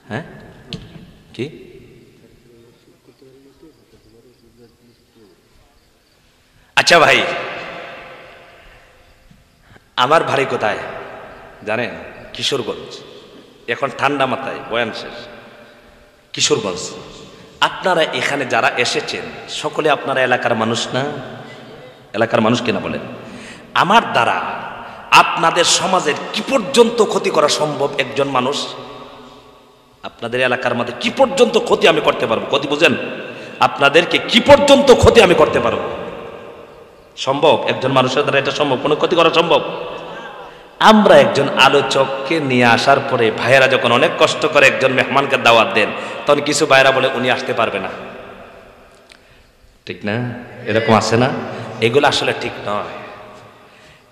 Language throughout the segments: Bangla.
হ্যাঁ কি আচ্ছা ভাই, আমার বাড়ি কোথায় জানেন? কিশোরগঞ্জ। এখন ঠান্ডা মাথায় বয়ান শেষ, কিশোরগঞ্জ। আপনারা এখানে যারা এসেছেন সকলে আপনারা এলাকার মানুষ না? এলাকার মানুষ কিনা বলেন? আমার দ্বারা আপনাদের সমাজের কি পর্যন্ত ক্ষতি করা সম্ভব একজন মানুষ? আপনাদের এলাকার মধ্যে কি পর্যন্ত ক্ষতি আমি করতে পারবো? ক্ষতি বুঝেন? আপনাদেরকে কি পর্যন্ত ক্ষতি আমি করতে পারবো? সম্ভব? একজন মানুষের দ্বারা এটা সম্ভব? কোনো ক্ষতি করা সম্ভব? আমরা একজন আলোচককে নিয়ে আসার পরে ভাইয়েরা যখন অনেক কষ্ট করে একজন মেহমানকে দাওয়াত দেন, তখন কিছু ভাইয়েরা বলে উনি আসতে পারবে না। ঠিক না? এরকম আছে না? এগুলো আসলে ঠিক নয়।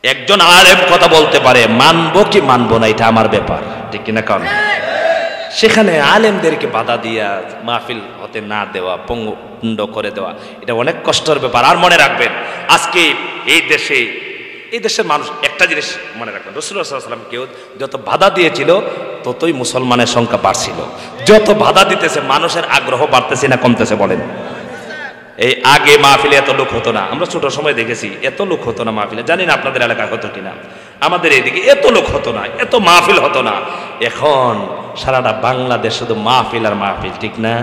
একজন আলেম কথা বলতে পারে, মানবো কি মানবো না এটা আমার ব্যাপার, ঠিক কিনা? কারণ সেখানে আলেমদেরকে বাধা দিয়া মাহফিল হতে না দেওয়া, পঙ্গন্ড করে দেওয়া, এটা অনেক কষ্টের ব্যাপার। আর মনে রাখবেন, আজকে এই দেশের মানুষ একটা জিনিস মনে রাখবেন, রাসূলুল্লাহ সাল্লাল্লাহু আলাইহি ওয়াসাল্লাম কেউ যত বাধা দিয়েছিল ততই মুসলমানের সংখ্যা বাড়ছিল। যত বাধা দিতেছে মানুষের আগ্রহ বাড়তেছে না কমতেছে বলেন? এই আগে মাহফিলে এত লোক হতো না, আমরা ছোট সময় দেখেছি এত লোক হতো না মাহফিলে। জানি না আপনাদের এলাকায় হতো কিনা, আমাদের এইদিকে এত লোক হতো না, এত মাহফিল হতো না। এখন সারাটা বাংলাদেশ শুধু মাহফিল আর মাহফিল, ঠিক না?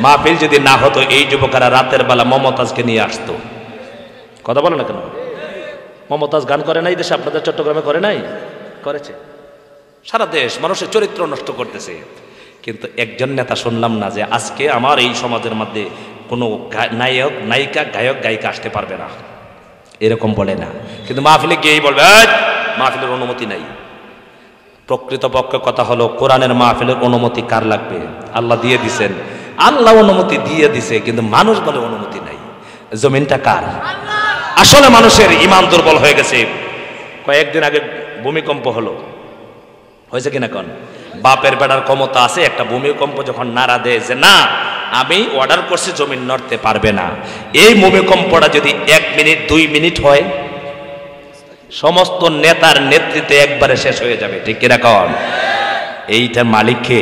মাহফিল যদি না হতো এই যুবকেরা রাতের বেলা মমতাজকে নিয়ে আসতো। কথা বলে না কেন? মমতাজ গান করে নাই দেশে? আপনাদের চট্টগ্রামে করে নাই? করেছে। সারা দেশ মানুষের চরিত্র নষ্ট করতেছে। কিন্তু একজন নেতা শুনলাম না যে আজকে আমার এই সমাজের মধ্যে কোনো নায়ক নায়িকা গায়ক গায়িকা আসতে পারবে না, এরকম বলে না। কিন্তু মাহফিলে গিয়েই বলবে মাহফিলের অনুমতি নাই। প্রকৃতপক্ষে কথা হলো, কোরআনের মাহফিলের অনুমতি কার লাগবে? আল্লাহ দিয়ে দিছেন, আল্লাহ অনুমতি দিয়ে দিছে, কিন্তু মানুষ বলে অনুমতি নাই। জমিনটা কার? আসলে মানুষের ঈমান দুর্বল হয়ে গেছে। কয়েকদিন আগে ভূমিকম্প হলো, হয়েছে কিনা? কোন বাপের বেটার ক্ষমতা আছে, একটা ভূমিকম্প যখন নাড়া দেয় যে না আমি অর্ডার করছি জমিন নড়তে পারবে না, এই ভূমিকম্পটা যদি 1 মিনিট 2 মিনিট হয়, সমস্ত নেতার নেতৃত্বে একবারে শেষ হয়ে যাবে, ঠিক কিনা? কোন এইটার মালিক কে?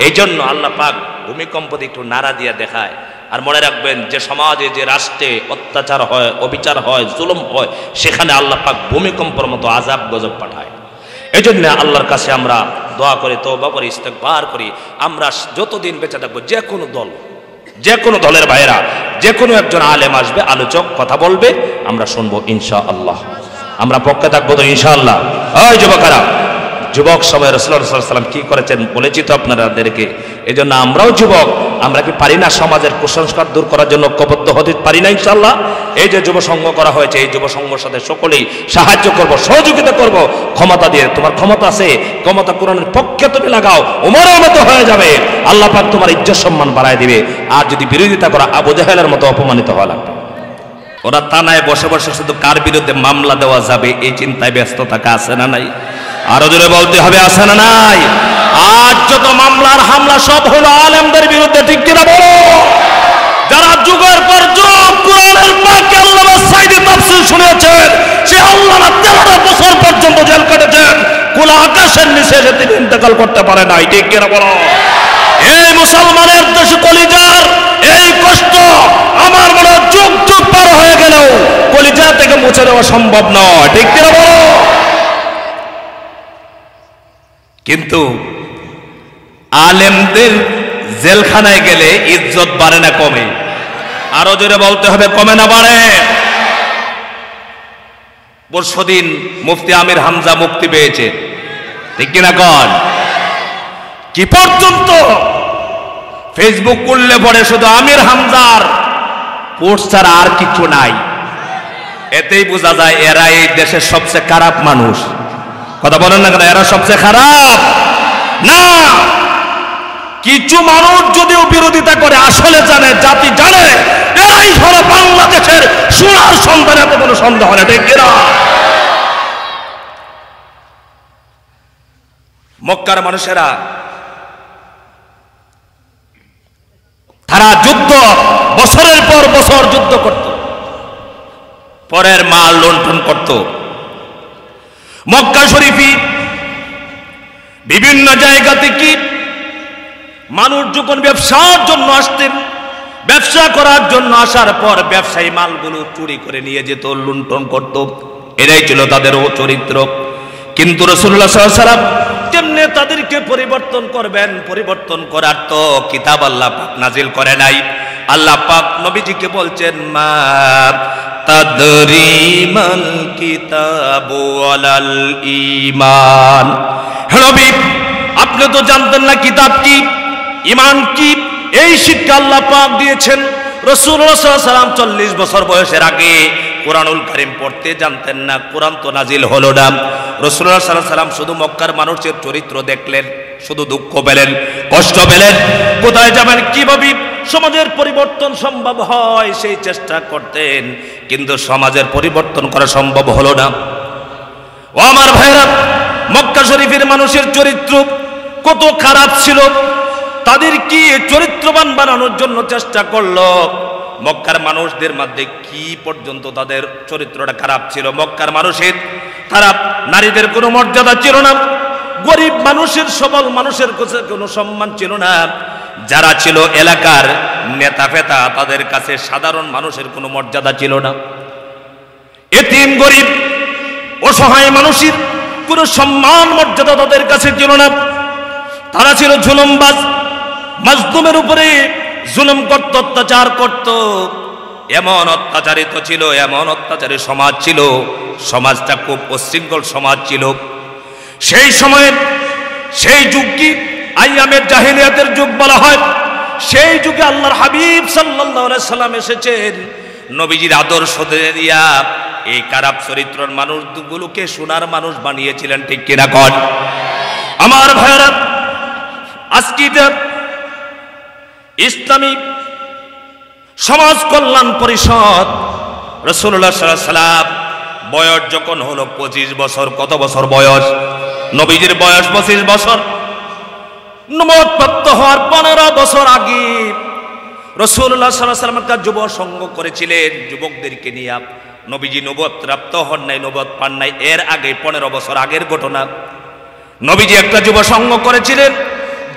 এই জন্য আল্লাহ পাক ভূমিকম্প দিয়ে একটু নাড়া দিয়া দেখায়। আর মনে রাখবেন, যে সমাজে যে রাষ্ট্রে অত্যাচার হয়, অবিচার হয়, জুলুম হয়, সেখানে আল্লাহ পাক ভূমিকম্পের মতো আযাব গজব পাঠায়। এই জন্য আল্লাহর কাছে আমরা দোয়া করি, তওবা করি, ইস্তেগফার করি। আমরা যতদিন বেঁচে থাকবো, যে কোনো দলের ভাইয়েরা, যে কোনো একজন আলেম আসবে, আলোচক কথা বলবে, আমরা শুনবো ইনশাআল্লাহ। আমরা পক্ষে থাকবো তো ইনশাআল্লাহ। ওই যুবকেরা, যুবক সময় রাসূলুল্লাহ সাল্লাল্লাহু আলাইহি ওয়াসাল্লাম কি করেছেন বলেছি তো আপনাদেরকে। এই জন্য আমরাও যুবক, আমরা কি পারি না সমাজের কুসংস্কার দূর করার জন্য ঐক্যবদ্ধ হতে পারি না ইনশাআল্লাহ? এই যে যুব সংঘ করা হয়েছে, এই যুব সংঘের সাথে সকলেই সাহায্য করব, সহযোগিতা করব ক্ষমতা দিয়ে। তোমার ক্ষমতা আছে, ক্ষমতা কোরআনের পক্ষে তুমি লাগাও, ওমরের মতো হয়ে যাবে, আল্লাহ পাক তোমার ইজ্জত সম্মান বাড়ায় দিবে। আর যদি বিরোধিতা করা, আবু জাহেলের মতো অপমানিত হওয়া লাগবে। ওরা থানায় বসে বসে শুধু কার বিরুদ্ধে মামলা দেওয়া যাবে এই চিন্তায় ব্যস্ত থাকা, আছে না নাই? আরো জোরে বলতে হবে, আছে না নাই? আজ যত মামলার হামলা সব হলো আলেমদের বিরুদ্ধে, ঠিক কিনা বলো? যারা যুগের পর যুগ কোরআনের পাকে আল্লামা সাঈদী তাফসীর শুনেছেন, সে আল্লামা 13 বছর পর্যন্ত জেল কেটেছেন, খোলা আকাশের নিচে এসে তিনি ইন্তেকাল করতে পারে নাই, ঠিক কিনা বলো? এই মুসলমানের দেশে কলিজার এই কষ্ট আমার মনে যুগ যুগ পার হয়ে গেলেও কলিজা থেকে মুছে দেওয়া সম্ভব নয়, ঠিক কিনা বলো? কিন্তু আলেমদের জেলখানায় গেলে ইজ্জত বাড়ে না কমে? আরো জোরে বলতে হবে, কমে না বাড়ে? পরশুদিন মুফতি আমির হামজা মুক্তি পেয়েছে, ঠিক কিনা? কোন কি পর্যন্ত ফেসবুক করলে পরে শুধু আমির হামজার পোস্ট ছাড়া আর কিছু নাই। এতেই বোঝা যায় এরা এই দেশের সবচেয়ে খারাপ মানুষ। কথা বলেন না কেন? এরা সবচেয়ে খারাপ না? কিছু মানুষ যদিও বিরোধিতা করে, আসলে জানে, জাতি জানে, এরাই হলো বাংলাদেশের সোনার সন্তান, এতে কোনো সন্দেহ নেই, ঠিক কিনা? মক্কার মানুষেরা তারা যুদ্ধ বছরের পর বছর যুদ্ধ করত, পরের মাল লুণ্ঠন করত। মক্কা শরীফে বিভিন্ন জায়গা থেকে মানুষ যখন ব্যবসার জন্য আসতেন, ব্যবসা করার জন্য আসার পর ব্যবসায়ী মালগুলো চুরি করে নিয়ে যেত, লুণ্ঠন করত। এটাই ছিল তাদের চরিত্র। কিন্তু রাসূলুল্লাহ সাল্লাল্লাহু আলাইহি ওয়াসাল্লাম কেমনে তাদেরকে পরিবর্তন করবেন? পরিবর্তন করার তো কিতাব আল্লাহ পাক নাজিল করে নাই। আল্লাহ পাক নবীজিকে বলছেন, মা তাদরি মাল কিতাবু ওয়ালাল ঈমান। হে নবী, আপনি তো জানতেন না কিতাব কি, ঈমান কি। এই শিক্ষা আল্লাহ পাক দিয়েছেন। রাসূলুল্লাহ সাল্লাল্লাহু আলাইহি ওয়াসাল্লাম 40 বছর বয়সের আগে কোরআনুল কারীম পড়তে জানতেন না, কোরআন তো নাজিল হলো না। রাসূলুল্লাহ সাল্লাল্লাহু আলাইহি ওয়াসাল্লাম শুধু মক্কার মানুষের চরিত্র দেখলেন, শুধু দুঃখ পেলেন, কষ্ট পেলেন। কোথায় যাবেন, কিভাবে সমাজের পরিবর্তন সম্ভব হয় সেই চেষ্টা করতেন, কিন্তু সমাজের পরিবর্তন করা সম্ভব হলো না। ও আমার ভাইরা, মক্কা শরীফের মানুষের চরিত্র কত খারাপ ছিল, তাদের কি চরিত্রবান বানানোর জন্য চেষ্টা করলো। মক্কার মানুষদের মধ্যে কি পর্যন্ত তাদের চরিত্রটা খারাপ ছিল। মক্কার মানুষের তারা নারীদের কোনো মর্যাদা ছিল না, গরিব মানুষের, সবল মানুষের কাছে কোনো সম্মান ছিল না। যারা ছিল এলাকার নেতা ফেতা, তাদের কাছে সাধারণ মানুষের কোনো মর্যাদা ছিল না। এতিম গরিব অসহায় মানুষের কোনো সম্মান মর্যাদা তাদের কাছে ছিল না। তারা ছিল জুলুমবাজ, মাজলুমের উপরে জুলুম করত, অত্যাচার করত। এমন অত্যাচারিত ছিল, এমন অত্যাচারী সমাজ ছিল, সমাজটা খুব উচ্ছৃঙ্খল সমাজ ছিল। সেই সময়ের সেই যুগ কি আইয়ামের জাহিলিয়াতের যুগ বলা হয়। সেই যুগে আল্লাহর হাবিব সাল্লাল্লাহু আলাইহি সাল্লাম এসেছেন, নবীজির আদর্শ দিয়া এই খারাপ চরিত্রের মানুষগুলোকে সোনার মানুষ বানিয়েছিলেন। ঠিক কিনা কন? আমার ভাইরা, আজকে ইসলামী সমাজ কল্যাণ পরিষদ রাসূলুল্লাহ সাল্লাল্লাহু আলাইহি সাল্লাম বয়স যখন হলো 25 বছর, কত বছর বয়স? নবীজির বয়স 25 বছর। নবুয়ত প্রাপ্ত হওয়ার 15 বছর আগে রাসূলুল্লাহ সাল্লাল্লাহু আলাইহি ওয়াসাল্লাম একটা যুব সংঘ করেছিলেন, যুবকদেরকে নিয়ে। নবীজি নবুয়ত প্রাপ্ত হন নাই, নবুয়ত পান নাই, এর আগে 15 বছর আগের ঘটনা। নবীজি একটা যুব সংঘ করেছিলেন,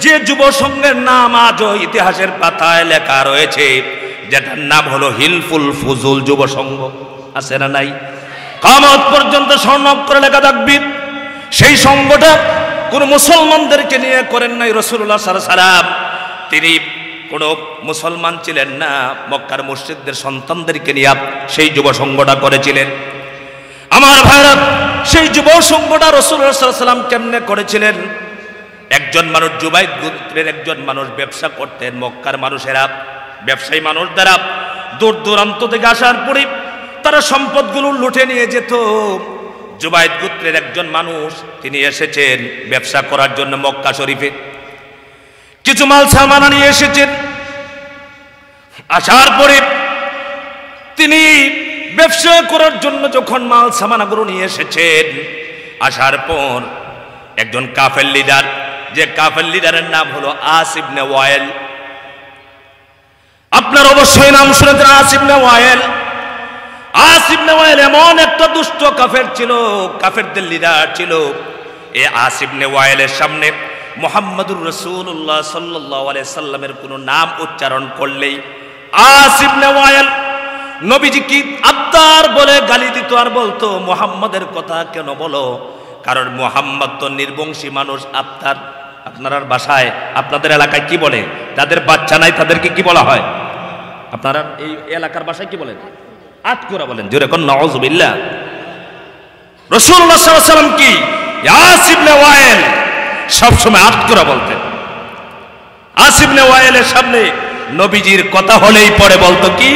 যে যুব সংঘের নাম আজও ইতিহাসের পাতায় লেখা রয়েছে, যেটার নাম হলো হিলফুল ফুজুল যুব সংঘ। আছে না নাই? কিয়ামত পর্যন্ত স্বর্ণাক্ষরে লেখা থাকবে। সেই সংঘটা কোন মুসলমানদেরকে নিয়ে করেন নাই রাসূলুল্লাহ সাল্লাল্লাহু আলাইহি ওয়াসাল্লাম। তিনি কোন মুসলমান ছিলেন না, মক্কার মুশরিকদের সন্তানদেরকে নিয়ে সেই যুব সংঘটা করেছিলেন। আমার ভাইরা, সেই যুব সংঘটা রাসূলুল্লাহ সাল্লাল্লাহু আলাইহি ওয়াসাল্লাম কেমনে করেছিলেন? একজন মানুষ, জুবাইদ গোত্রের একজন মানুষ ব্যবসা করতেন। মক্কার মানুষেরা, ব্যবসায়ী মানুষ দ্বারা দূর দূরান্ত থেকে আসার পরে তারা সম্পদগুলো লুটে নিয়ে যেত। জুবাইদ গোত্রের একজন মানুষ, তিনি এসেছেন ব্যবসা করার জন্য মক্কা শরীফে। কিছু মাল সামানা নিয়ে এসেছেন। আসার পরে তিনি ব্যবসা করার জন্য যখন মাল সামানাগুলো নিয়ে এসেছেন, আসার পর একজন কাফের লিডার, যে কাফের লিডারের নাম হলো আস ইবনে ওয়াইল। আপনার অবশ্যই নাম শুনেছেন আস ইবনে ওয়াইল। আস ইবনে ওয়াইল এমন একটা দুষ্ট কাফের ছিল, কাফেরদের লিডার ছিল। এই আস ইবনে ওয়াইলের সামনে মুহাম্মদুর রাসূলুল্লাহ সাল্লাল্লাহু আলাইহি সাল্লামের কোনো নাম উচ্চারণ করলেই আস ইবনে ওয়াইল নবীজি কি আত্মার বলে গালি দিত, আর বলতো মুহাম্মাদের কথা কেন বলো? কারণ মুহাম্মদ তো নির্বংশী মানুষ। আত্মার আপনার বাসায়, আপনাদের এলাকায় কি বলে? যাদের বাচ্চা নাই তাদেরকে কি বলা হয়? আপনারা এই এলাকার ভাষায় কি বলেন? আতকুরা বলেন। জোরে কোন নাউযুবিল্লাহ। রাসূলুল্লাহ সাল্লাল্লাহু আলাইহি ওয়াসাল্লাম কি আস ইবনে ওয়াইল সবসময় আতকুরা বলতেন। আস ইবনে ওয়াইলের সামনে নবীজির কথা হলেই পরে বলতো কি?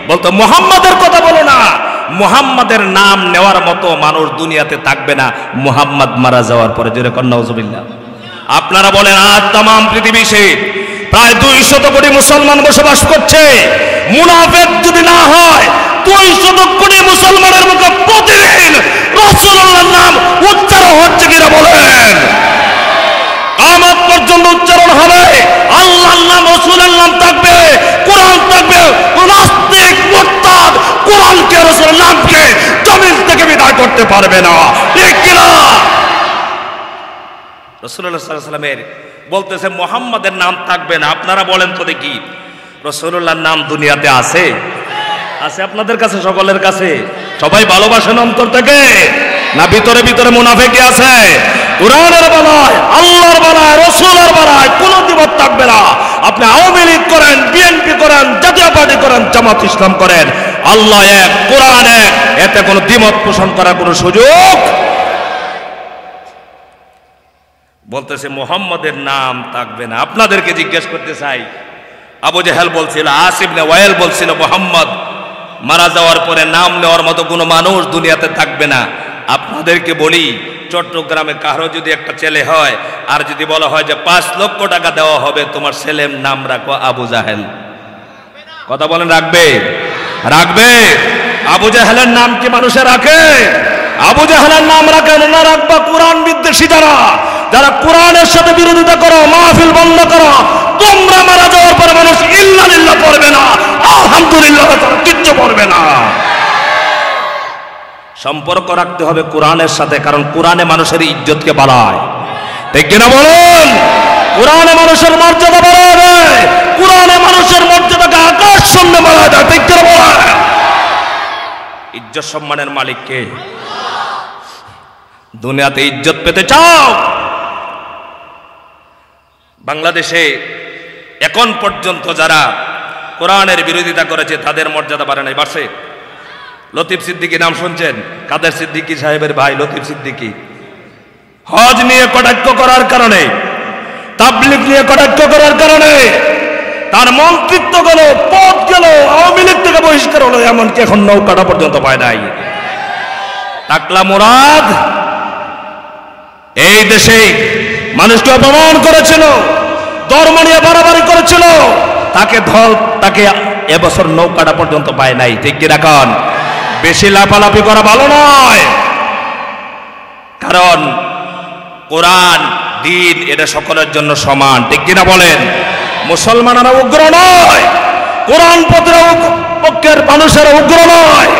বলতো মুহাম্মাদের কথা বলো না, মুহাম্মাদের নাম নেওয়ার মতো মানুষ দুনিয়াতে থাকবে না মুহাম্মদ মারা যাওয়ার পরে। জোরে কোন নাউযুবিল্লাহ। আপনারা বলেন আজ तमाम পৃথিবীতে প্রায় 200 কোটি মুসলমান বসবাস করছে। মুনাফিক যদি না হয় 200 কোটি মুসলমানের মুখে প্রতিদিন রাসূলুল্লাহর নাম উচ্চারণ হচ্ছে কিনা বলেন? কিয়ামত পর্যন্ত উচ্চারণ হবে। আল্লাহর নাম, রাসূলের নাম থাকবে, কোরআন থাকবে। নাস্তিক মুরতাদ কোরআনকে রাসূলের নামকে করতে পারবে না। ঠিক কিনা? রাসূলুল্লাহ সাল্লাল্লাহু আলাইহি ওয়াসাল্লামের বলতেছে মুহাম্মাদের নাম থাকবে না। আপনারা বলেন তো দেখি, রাসূলুল্লাহর নাম দুনিয়াতে আছে? আছে আপনাদের কাছে, সকলের কাছে? সবাই ভালোবাসেন অন্তর থেকে, না ভিতরে ভিতরে মুনাফিকি আছে? কুরআনের বেলায়, আল্লাহর বেলায়, রাসূলের বেলায় কোনো দ্বিমত থাকবে না। আপনি আওয়ামী লীগ করেন, বিএনপি করেন, জাতীয় পার্টি করেন, জামাত ইসলাম করেন, আল্লাহ এক, কোরআন এক, এতে কোনো দ্বিমত পোষণ করার কোনো সুযোগ। বলতেছে মুহাম্মাদের নাম থাকবে না। আপনাদেরকে জিজ্ঞেস করতে চাই, আবু জেহেল বলছিল, আস ইবনে ওয়াইল বলছিল মুহাম্মদ মারা যাওয়ার পরে নাম নেওয়ার মতো কোনো মানুষ দুনিয়াতে থাকবে না। আপনাদেরকে বলি, চট্টগ্রামে কারো যদি একটা ছেলে হয় আর যদি বলা হয় যে 5 লক্ষ টাকা দেওয়া হবে, তোমার ছেলের নাম রাখো আবু জাহেল, কথা বলেন রাখবে? রাখবে? আবু জাহেলের নাম কি মানুষে রাখে? আবু জাহেলের নাম রাখে না রাখবা কোরআন বিদ্বেষী যারা, যারা কোরআনের সাথে বিরোধিতা করো, মাহফিল বন্ধ করো, তোমরা মারা যাওয়ার পরে মানুষ ইল্লা লিল্লাহ পড়বে না, আলহামদুলিল্লাহ কিচ্ছু পড়বে না। সম্পর্ক রাখতে হবে কোরআনের সাথে, কারণ কোরআনে মানুষের ইজ্জতকে বাড়ায়। ঠিক কিনা বলেন? কোরআনে মানুষের মর্যাদা বাড়ায় দেয়, কোরআনে মানুষের মর্যাদাকে আকাশ সামনে বাড়ায় দেয়। ঠিক কিনা বলেন? ইজ্জত সম্মানের মালিক কে? দুনিয়াতে ইজ্জত পেতে চাও? বাংলাদেশে এখন পর্যন্ত যারা কোরআনের বিরোধিতা করেছে তাদের মর্যাদা বাড়ে নাই, বাড়ছে? লতিফ সিদ্দিকী নাম শুনছেন? কাদের সিদ্দিকী সাহেবের ভাই লতিফ সিদ্দিকী হজ নিয়ে কটাক্ষ করার কারণে, তাবলীগ নিয়ে কটাক্ষ করার কারণে তার মন্ত্রিত্ব গেল, পদ গেল, আওয়ামী লীগ থেকে বহিষ্কার হলো, এমনকি এখন নৌকাটা পর্যন্ত পায় নাই। টাকলা মুরাদ এই দেশে মানুষকে অপমান করেছিল, ধর্ম নিয়ে বাড়াবাড়ি করেছিল, তাকে এবছর নৌকাটা পর্যন্ত পায় নাই। ঠিক কি রাখন? বেশি লাফালাফি করা ভালো নয়, কারণ কোরআন দিন এটা সকলের জন্য সমান। ঠিক কিনা বলেন? মুসলমানেরা উগ্র নয়, কোরআন পক্ষের মানুষেরা উগ্র নয়।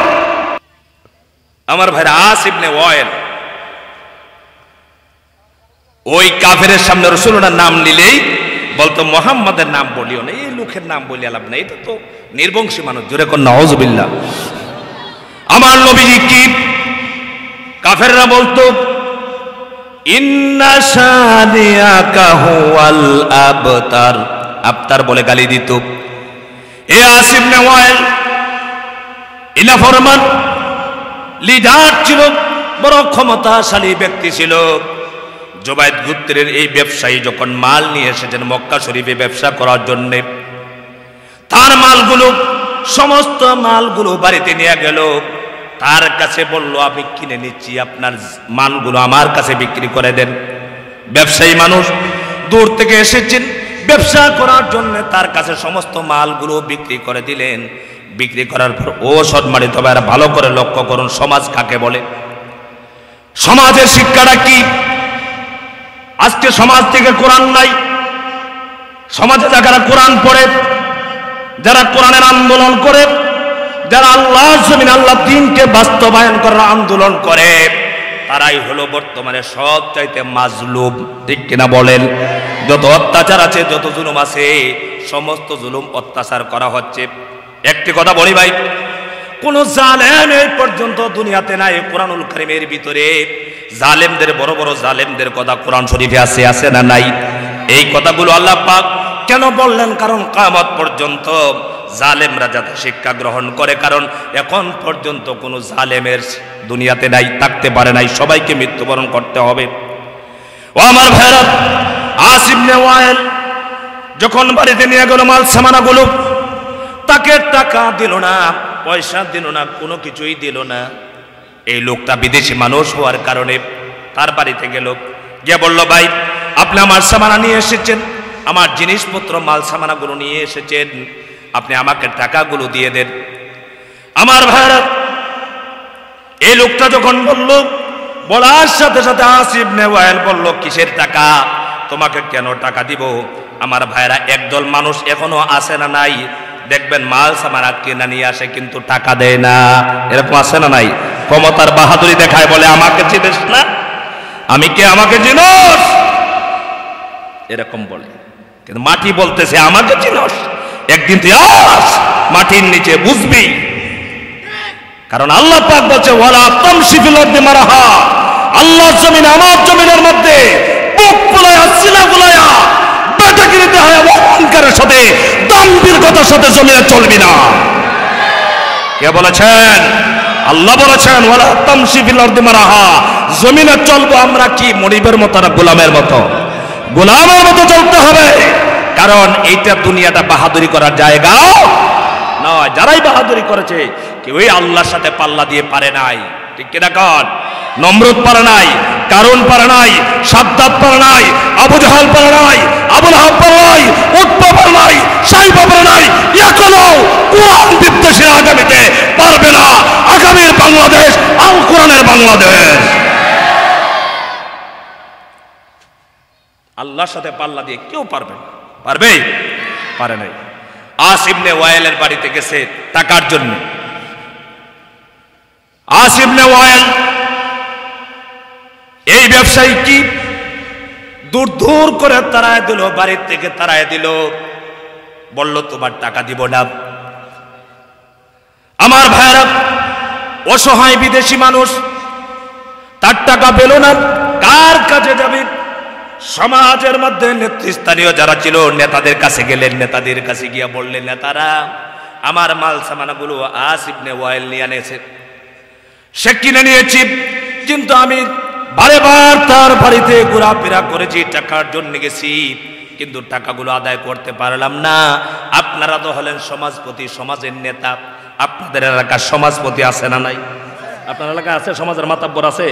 আমার ভাইরা, আস ইবনে ওয়াইল ওই কাফেরের সামনে রাসূলুল্লাহর নাম নিলেই বলতো মুহাম্মাদের নাম বলিও না, এই লোকের নাম বলি লাভ না, এটা তো নির্বংশী মানুষ। জোরে কোন নাউযুবিল্লাহ। আমার নবীজি কি কাফেররা বলতো, ইন্না শানিয়াকা হুয়াল আবতার, আবতার বলে গালি দিত। এ আস ইবনে ওয়াইল ইলা ফরমান লিডার ছিল, বড় ক্ষমতাশালী ব্যক্তি ছিল। জুবাইদ গোত্রের এই ব্যবসায়ী যখন মাল নিয়ে এসেছেন মক্কা শরীফে ব্যবসা করার জন্যে, তার মালগুলো, সমস্ত মালগুলো বাড়িতে নিয়ে গেল, তার কাছে বলল আমি কিনে নিচ্ছি, আপনার মালগুলো আমার কাছে বিক্রি করে দেন। ব্যবসায়ী মানুষ দূর থেকে এসেছেন ব্যবসা করার জন্য, তার কাছে সমস্ত মালগুলো বিক্রি করে দিলেন। বিক্রি করার পর, ও সম্মানিত ভাইরা ভালো করে লক্ষ্য করুন, সমাজ কাকে বলে? সমাজের শিক্ষাটা কি? আজকে সমাজ থেকে কোরআন নাই। সমাজে যারা কোরআন পড়ে, যারা কোরআনের আন্দোলন করে, যারা আল্লাহর জমিন, আল্লাহ দ্বীনকে বাস্তবায়ন করার আন্দোলন করে, তারাই হলো বর্তমানে সবচাইতে মাজলুম। ঠিক কিনা বলেন? যত অত্যাচার আছে, যত জুলুম আছে, সমস্ত জুলুম অত্যাচার করা হচ্ছে। একটি কথা বলি ভাই, কোন জালেম এই পর্যন্ত দুনিয়াতে নাই। কোরআনুল কারীমের ভিতরে জালেমদের, বড় বড় জালেমদের কথা কোরআন শরীফে আছে না নাই? এই কথাগুলো আল্লাহ পাক কেন বললেন? কারণ কিয়ামত পর্যন্ত জালেমরা যাতে শিক্ষা গ্রহণ করে, কারণ এখন পর্যন্ত কোনো জালেমের দুনিয়াতে নাই, থাকতে পারে নাই, সবাইকে মৃত্যুবরণ করতে হবে। ও আমার ভাইরা, আস ইবনে ওয়াইল যখন বাড়িতে নিয়ে গেল মাল সামানাগুলো, তাকে টাকা দিল না, পয়সা দিল না, কোনো কিছুই দিল না। এই লোকটা বিদেশি মানুষ হওয়ার কারণে তার বাড়িতে গেল, গিয়ে বলল, ভাই আপনি আমার সামানা নিয়ে এসেছেন, আমার জিনিসপত্র মাল সামানাগুলো নিয়ে এসেছেন, আপনি আমাকে টাকাগুলো দিয়ে দেন। আমার ভাইরা, এই লোকটা যখন বলল, বলার সাথে সাথে আস ইবনে ওয়াইল বলল, কিসের টাকা? তোমাকে কেন টাকা দিব? আমার ভাইরা, একদল মানুষ এখনো আছে না নাই? দেখবেন মাল সামানা কিনা নিয়ে আসে কিন্তু টাকা দেয় না, এরকম আছে না নাই? ক্ষমতার বাহাদুরি দেখায়, বলে আমাকে চিনিস না, আমি কে, আমাকে চিনস, এরকম বলে। কিন্তু মাটি বলতেছে আমাকে চিনস, একদিন তুই আস মাটির নিচে, বুঝবি। কারণ আল্লাহ পাক বলছে ওয়ালা তামশি ফিল আরদি মারহা, আল্লাহর জমিন, আমার জমিনের মধ্যে বুক ফুলায়া সিনা ফুলায়া বেটাগিরিতে হয় অহংকারের সাথে দাম্ভিকতার সাথে জমিনে চলবি না। কে বলেছেন? আল্লাহ বলেছেন ওয়ালা তামশি ফিল আরদি মারহা, জমিনে চলবো আমরা কি মনিবের মতো না গোলামের মতো? গোলামের মতো চলতে হবে। কারণ এইটা দুনিয়াটা বাহাদুরি করার জায়গা নয়। যারাই বাহাদুরি করেছে কেউই আল্লাহর সাথে পাল্লা দিয়ে পারে নাই, ঠিক কিনা কন? নমরুদ পারে নাই, কারুন পারে নাই, সাদ্দাত পারে নাই, আবু জাহাল পারে নাই, আবু লাহাব পারে নাই, উতবা পারে নাই, সাইবা পারে নাই। এখনো কোরআন বিদ্বেষীরা আগামীতে পারবে না। আগামীর বাংলাদেশ আল কোরআনের বাংলাদেশ। আল্লাহর সাথে পাল্লা দিয়ে কেউ পারবে না। পারবে? পারে নাই। আস ইবনে ওয়াইলের বাড়িতে গেছে টাকার জন্য। আস ইবনে ওয়াইল এই ব্যবসায়ী কি দূর দূর করে তাড়ায় দিল, বাড়ির থেকে তাড়ায় দিল, বলল তোমার টাকা দিব না। আমার ভাইরা, অসহায় বিদেশি মানুষ, তার টাকা পেল না, কার কাছে যাবে? সমাজের মধ্যে নেতৃস্থানীয় যারা ছিল নেতাদের কাছে গেলেন, নেতাদের কাছে গিয়া বললেন নেতারা আমার মাল সামানাগুলো আস ইবনে ওয়াইল নিয়ে এনেছে, সে কিনে নিয়েছি, কিন্তু আমি বারেবার তার বাড়িতে ঘোরাফেরা করেছি, টাকার জন্য গেছি, কিন্তু টাকাগুলো আদায় করতে পারলাম না। আপনারা তো হলেন সমাজপতি, সমাজের নেতা, আপনাদের এলাকার সমাজপতি আছে না নাই? আপনার এলাকা আছে, সমাজের মাতাব্বর আছে।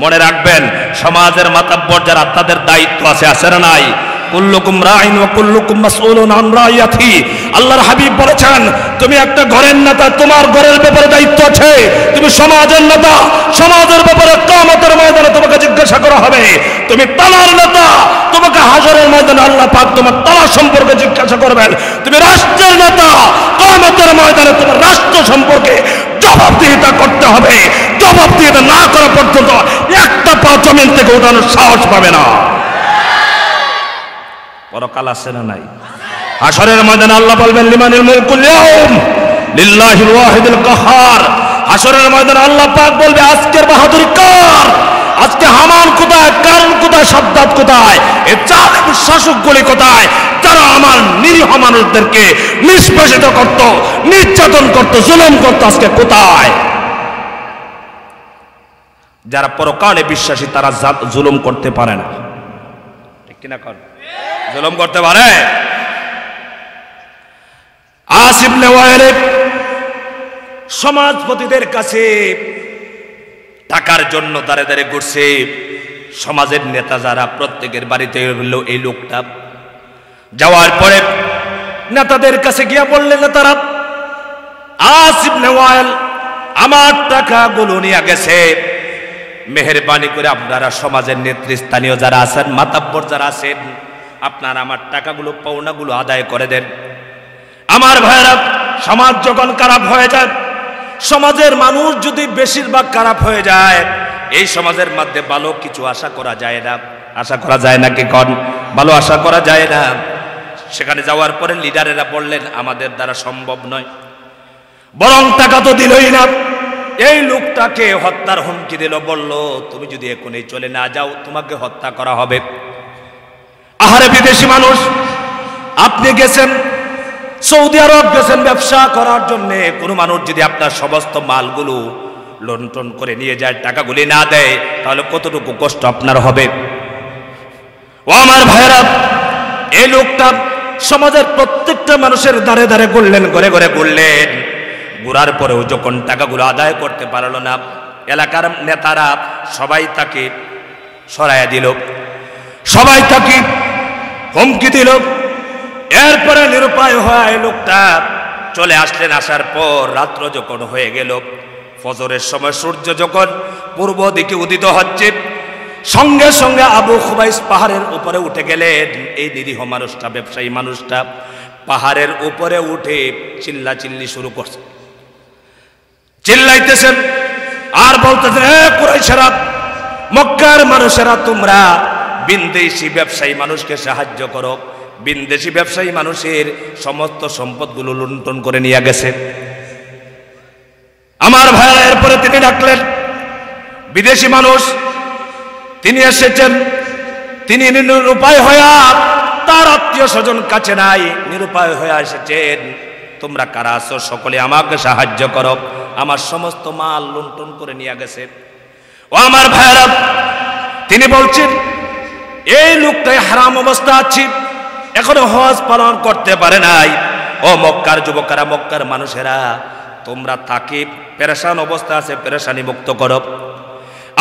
মনে রাখবেন সমাজের মাতাব্বর যারা তাদের দায়িত্ব আছে, আছে না নাই? কুল্লুকুম রাইন ওয়া কুল্লুকুম মাসউলুন আন রাইয়াতি। আল্লাহর হাবিব বলেছেন তুমি একটা ঘরের নেতা, তোমার ঘরের ব্যাপারে দায়িত্ব আছে। তুমি সমাজের নেতা, সমাজের ব্যাপারে কিয়ামতের ময়দানে তোমাকে জিজ্ঞাসা করা হবে। তুমি তালার নেতা, তোমাকে হাশরের ময়দানে আল্লাহ পাক তোমার তালা সম্পর্কে জিজ্ঞাসা করবেন। তুমি রাষ্ট্রের নেতা, কিয়ামতের ময়দানে তোমার রাষ্ট্র সম্পর্কে জবাবদিহিতা করতে হবে। জবাবদিহিতা না করা পর্যন্ত একটা পা জমিন থেকে উঠানোর সাহস পাবে না। পরকাল আছে না নাই? হাশরের ময়দানে আল্লাহ বলবেন লিমানিল মুলকুল ইয়াউম লিল্লাহিল ওয়াহিদুল কাহ্হার। হাশরের ময়দানে আল্লাহ পাক বলবে আজকের বাহাদুরি কার? আজকে হামান কোথায়, কারণ কোথায়, সাদ্দাত কোথায়, এই চার শাসকগুলি কোথায় যারা আমার নিরীহ মানুষদেরকে নিষ্পেষিত করত, নির্যাতন করত, জুলুম করত, আজকে কোথায়? যারা পরকালে বিশ্বাসী তারা জুলুম করতে পারে না, ঠিক কিনা কর? জুলুম করতে পারে? আস ইবনে ওয়াইল সমাজপতিদের কাছে টাকার জন্য দাঁড়ে দাঁড়ে ঘুরছে। সমাজের নেতা যারা প্রত্যেকের বাড়িতে হলো এই লোকটা। যাওয়ার পরে নেতাদের কাছে গিয়া বললেন নেতারা আস ইবনে ওয়াইল আমার টাকাগুলো নিয়ে গেছে, মেহেরবানি করে আপনারা সমাজের নেতৃস্থানীয় যারা আছেন, মাতাব্বর যারা আছেন, আপনারা আমার টাকাগুলো, পাওনাগুলো আদায় করে দেন। আমার ভাইরা, সমাজ যখন খারাপ হয়ে যায়, সমাজের মানুষ যদি বেশিরভাগ খারাপ হয়ে যায়, এই সমাজের মধ্যে ভালো কিছু আশা করা যায় না। আশা করা যায় না কি কন? ভালো আশা করা যায় না। সেখানে যাওয়ার পরে লিডারেরা বললেন আমাদের দ্বারা সম্ভব নয়, বরং টাকা তো দিলই না, এই লোকটাকে হত্যার হুমকি দিল, বলল তুমি যদি এখনই চলে না যাও তোমাকে হত্যা করা হবে। আহারে বিদেশি মানুষ, আপনি গেছেন সৌদি আরব, গেছেন ব্যবসা করার জন্য, কোনো মানুষ যদি আপনার সমস্ত মালগুলো লুণ্ঠন করে নিয়ে যায়, টাকাগুলি না দেয়, তাহলে কতটুকু কষ্ট আপনার হবে? ও আমার ভাইরা, এই লোকটা সমাজের প্রত্যেকটা মানুষের দ্বারে দ্বারে ঘুরলেন, ঘরে ঘরে ঘুরলেন। ঘুরার পরেও যখন টাকাগুলো আদায় করতে পারলো না, এলাকার নেতারা সবাই তাকে সরাইয়া দিল, সবাই তাকে হুমকি দিল। এরপরে নিরুপায় হয় লোকটা চলে আসলেন। আসার পর রাত্র যখন হয়ে গেল, ফজরের সময় সূর্য যখন পূর্ব দিকে উদিত হচ্ছে, সঙ্গে সঙ্গে আবু খুবাইস পাহাড়ের উপরে উঠে গেলেন। এই নিরীহ মানুষটা, ব্যবসায়ী মানুষটা পাহাড়ের উপরে উঠে চিল্লাচিল্লি শুরু করছে, চিল্লাইতেছেন আর বলতেছেন, হে কুরাইশেরা, মক্কার মানুষেরা, তোমরা বিদেশি ব্যবসায়ী মানুষকে সাহায্য করো। বিদেশি ব্যবসায়ী মানুষের সমস্ত সম্পদগুলো লুণ্ঠন করে নিয়ে গেছে। আমার ভাইরা এরপরে তিনি ডাকলেন বিদেশি মানুষ, তিনি এসেছেন, তিনি নিরুপায় হইয়া, তার আত্মীয় স্বজন কাছে নাই, নিরুপায় হইয়া এসেছেন। তোমরা কারা আছো? সকলে আমাকে সাহায্য করো, আমার সমস্ত মাল লুণ্ঠন করে নিয়ে গেছে। ও আমার ভাইরা, তিনি বলছেন, এই লোকটাই হারাম অবস্থা আছে, এখনো হজ পালন করতে পারে নাই। ও মক্কার যুবকেরা, মক্কার মানুষেরা, তোমরা তাকে পেরেশান অবস্থা আছে, পেরেশানি মুক্ত করো।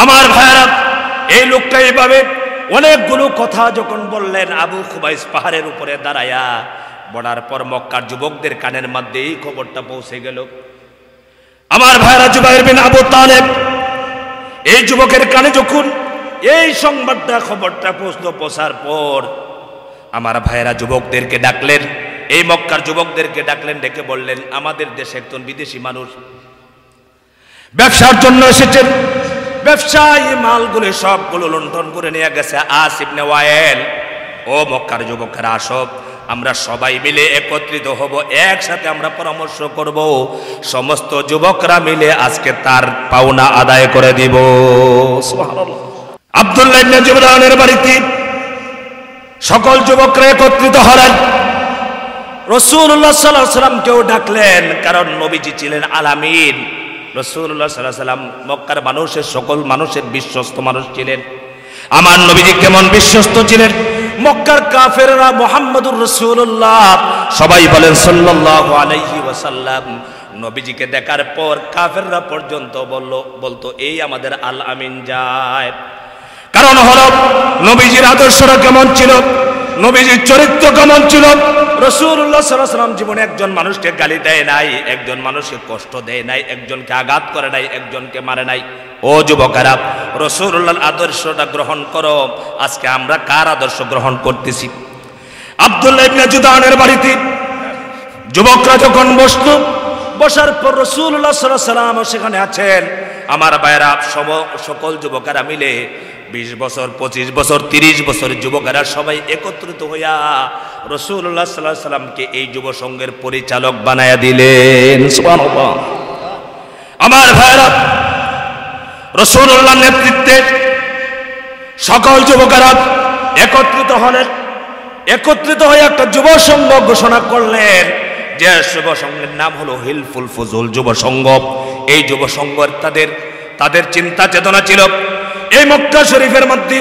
আমার ভাইরা, এই লোকটা এইভাবে অনেকগুলো কথা যখন বললেন, আবু খুবাইস পাহাড়ের উপরে দাঁড়ায়া বলার পর মক্কার যুবকদের কানের মধ্যে এই খবরটা পৌঁছে গেল। আমার ভাইরা, জুবাইর বিন আবু তালেব এই যুবকের কানে যখন এই সংবাদটা, খবরটা পৌঁছার পর আমার ভাইরা যুবকদেরকে ডাকলেন, এই মক্কার যুবকদেরকে ডাকলেন, ডেকে বললেন, আমাদের দেশে একজন বিদেশি মানুষ ব্যবসার জন্য এসেছেন, ব্যবসায়ী মালগুলো সবগুলো লুণ্ঠন করে নিয়ে গেছে। আস ইবনে ওয়াইল, ও মক্কার যুবকেরা, আসো, আমরা সবাই মিলে একত্রিত হব, একসাথে আমরা পরামর্শ করব, সমস্ত যুবকরা মিলে আজকে তার পাওনা আদায় করে দিব। সুবহানাল্লাহ। আব্দুল্লাহ ইবনে জুবরানের বাড়িতে সকল যুবকরা একত্রিত হলেন। রাসূলুল্লাহ সাল্লাল্লাহু আলাইহি ওয়াসাল্লামকেও ডাকলেন, কারণ নবীজি ছিলেন আলামিন। রাসূলুল্লাহ সাল্লাল্লাহু আলাইহি ওয়াসাল্লাম মক্কার মানুষের, সকল মানুষের বিশ্বস্ত মানুষ ছিলেন। আমার নবীজি কেমন বিশ্বস্ত ছিলেন? মক্কার কাফেররা মুহাম্মদুর রাসূলুল্লাহ সবাই বলেন সাল্লাল্লাহু আলাইহি ওয়াসাল্লাম, নবীজিকে দেখার পর কাফেররা পর্যন্ত বলতো, এই আমাদের আল আমিন যায়। কারণ হলো নবীজির আদর্শটা কেমন ছিল, নবীজির চরিত্র কেমন ছিল। রাসূলুল্লাহ সাল্লাল্লাহু আলাইহি ওয়াসাল্লাম জীবনে একজন মানুষকে গালি দেয় নাই, একজন মানুষকে কষ্ট দেয় নাই, একজনকে আঘাত করে নাই, একজনকে মারে নাই। ও যুবকেরা, রাসূলুল্লাহর আদর্শটা গ্রহণ করো। আজকে আমরা কার আদর্শ গ্রহণ করতেছি? আব্দুল্লাহ ইবনে জুদানের বাড়িতে যুবকরা যখন বসলো, বসার পর রাসূলুল্লাহ সাল্লাল্লাহু আলাইহি ওয়াসাল্লাম সেখানে আছেন। আমার ভাইরা, সকল যুবকেরা মিলে 20 বছর, 25 বছর, 30 বছর যুবকেরা সবাই একত্রিত হইয়া রাসূলুল্লাহ সাল্লাল্লাহু আলাইহি ওয়াসাল্লামকে এই যুব সংঘের পরিচালক বানায়া দিলেন। সুবহানাল্লাহ। আমার ভাইরা, রাসূলুল্লাহর নেতৃত্বে সকল যুবকেরা একত্রিত হলেন। একত্রিত হয়ে একটা যুব সংঘ ঘোষণা করলেন, যে যুব সংঘের নাম হলো হিলফুল ফুজুল যুব সংঘ। এই যুব সংঘের তাদের চিন্তা চেতনা ছিল, এই মক্কা শরীফের মধ্যে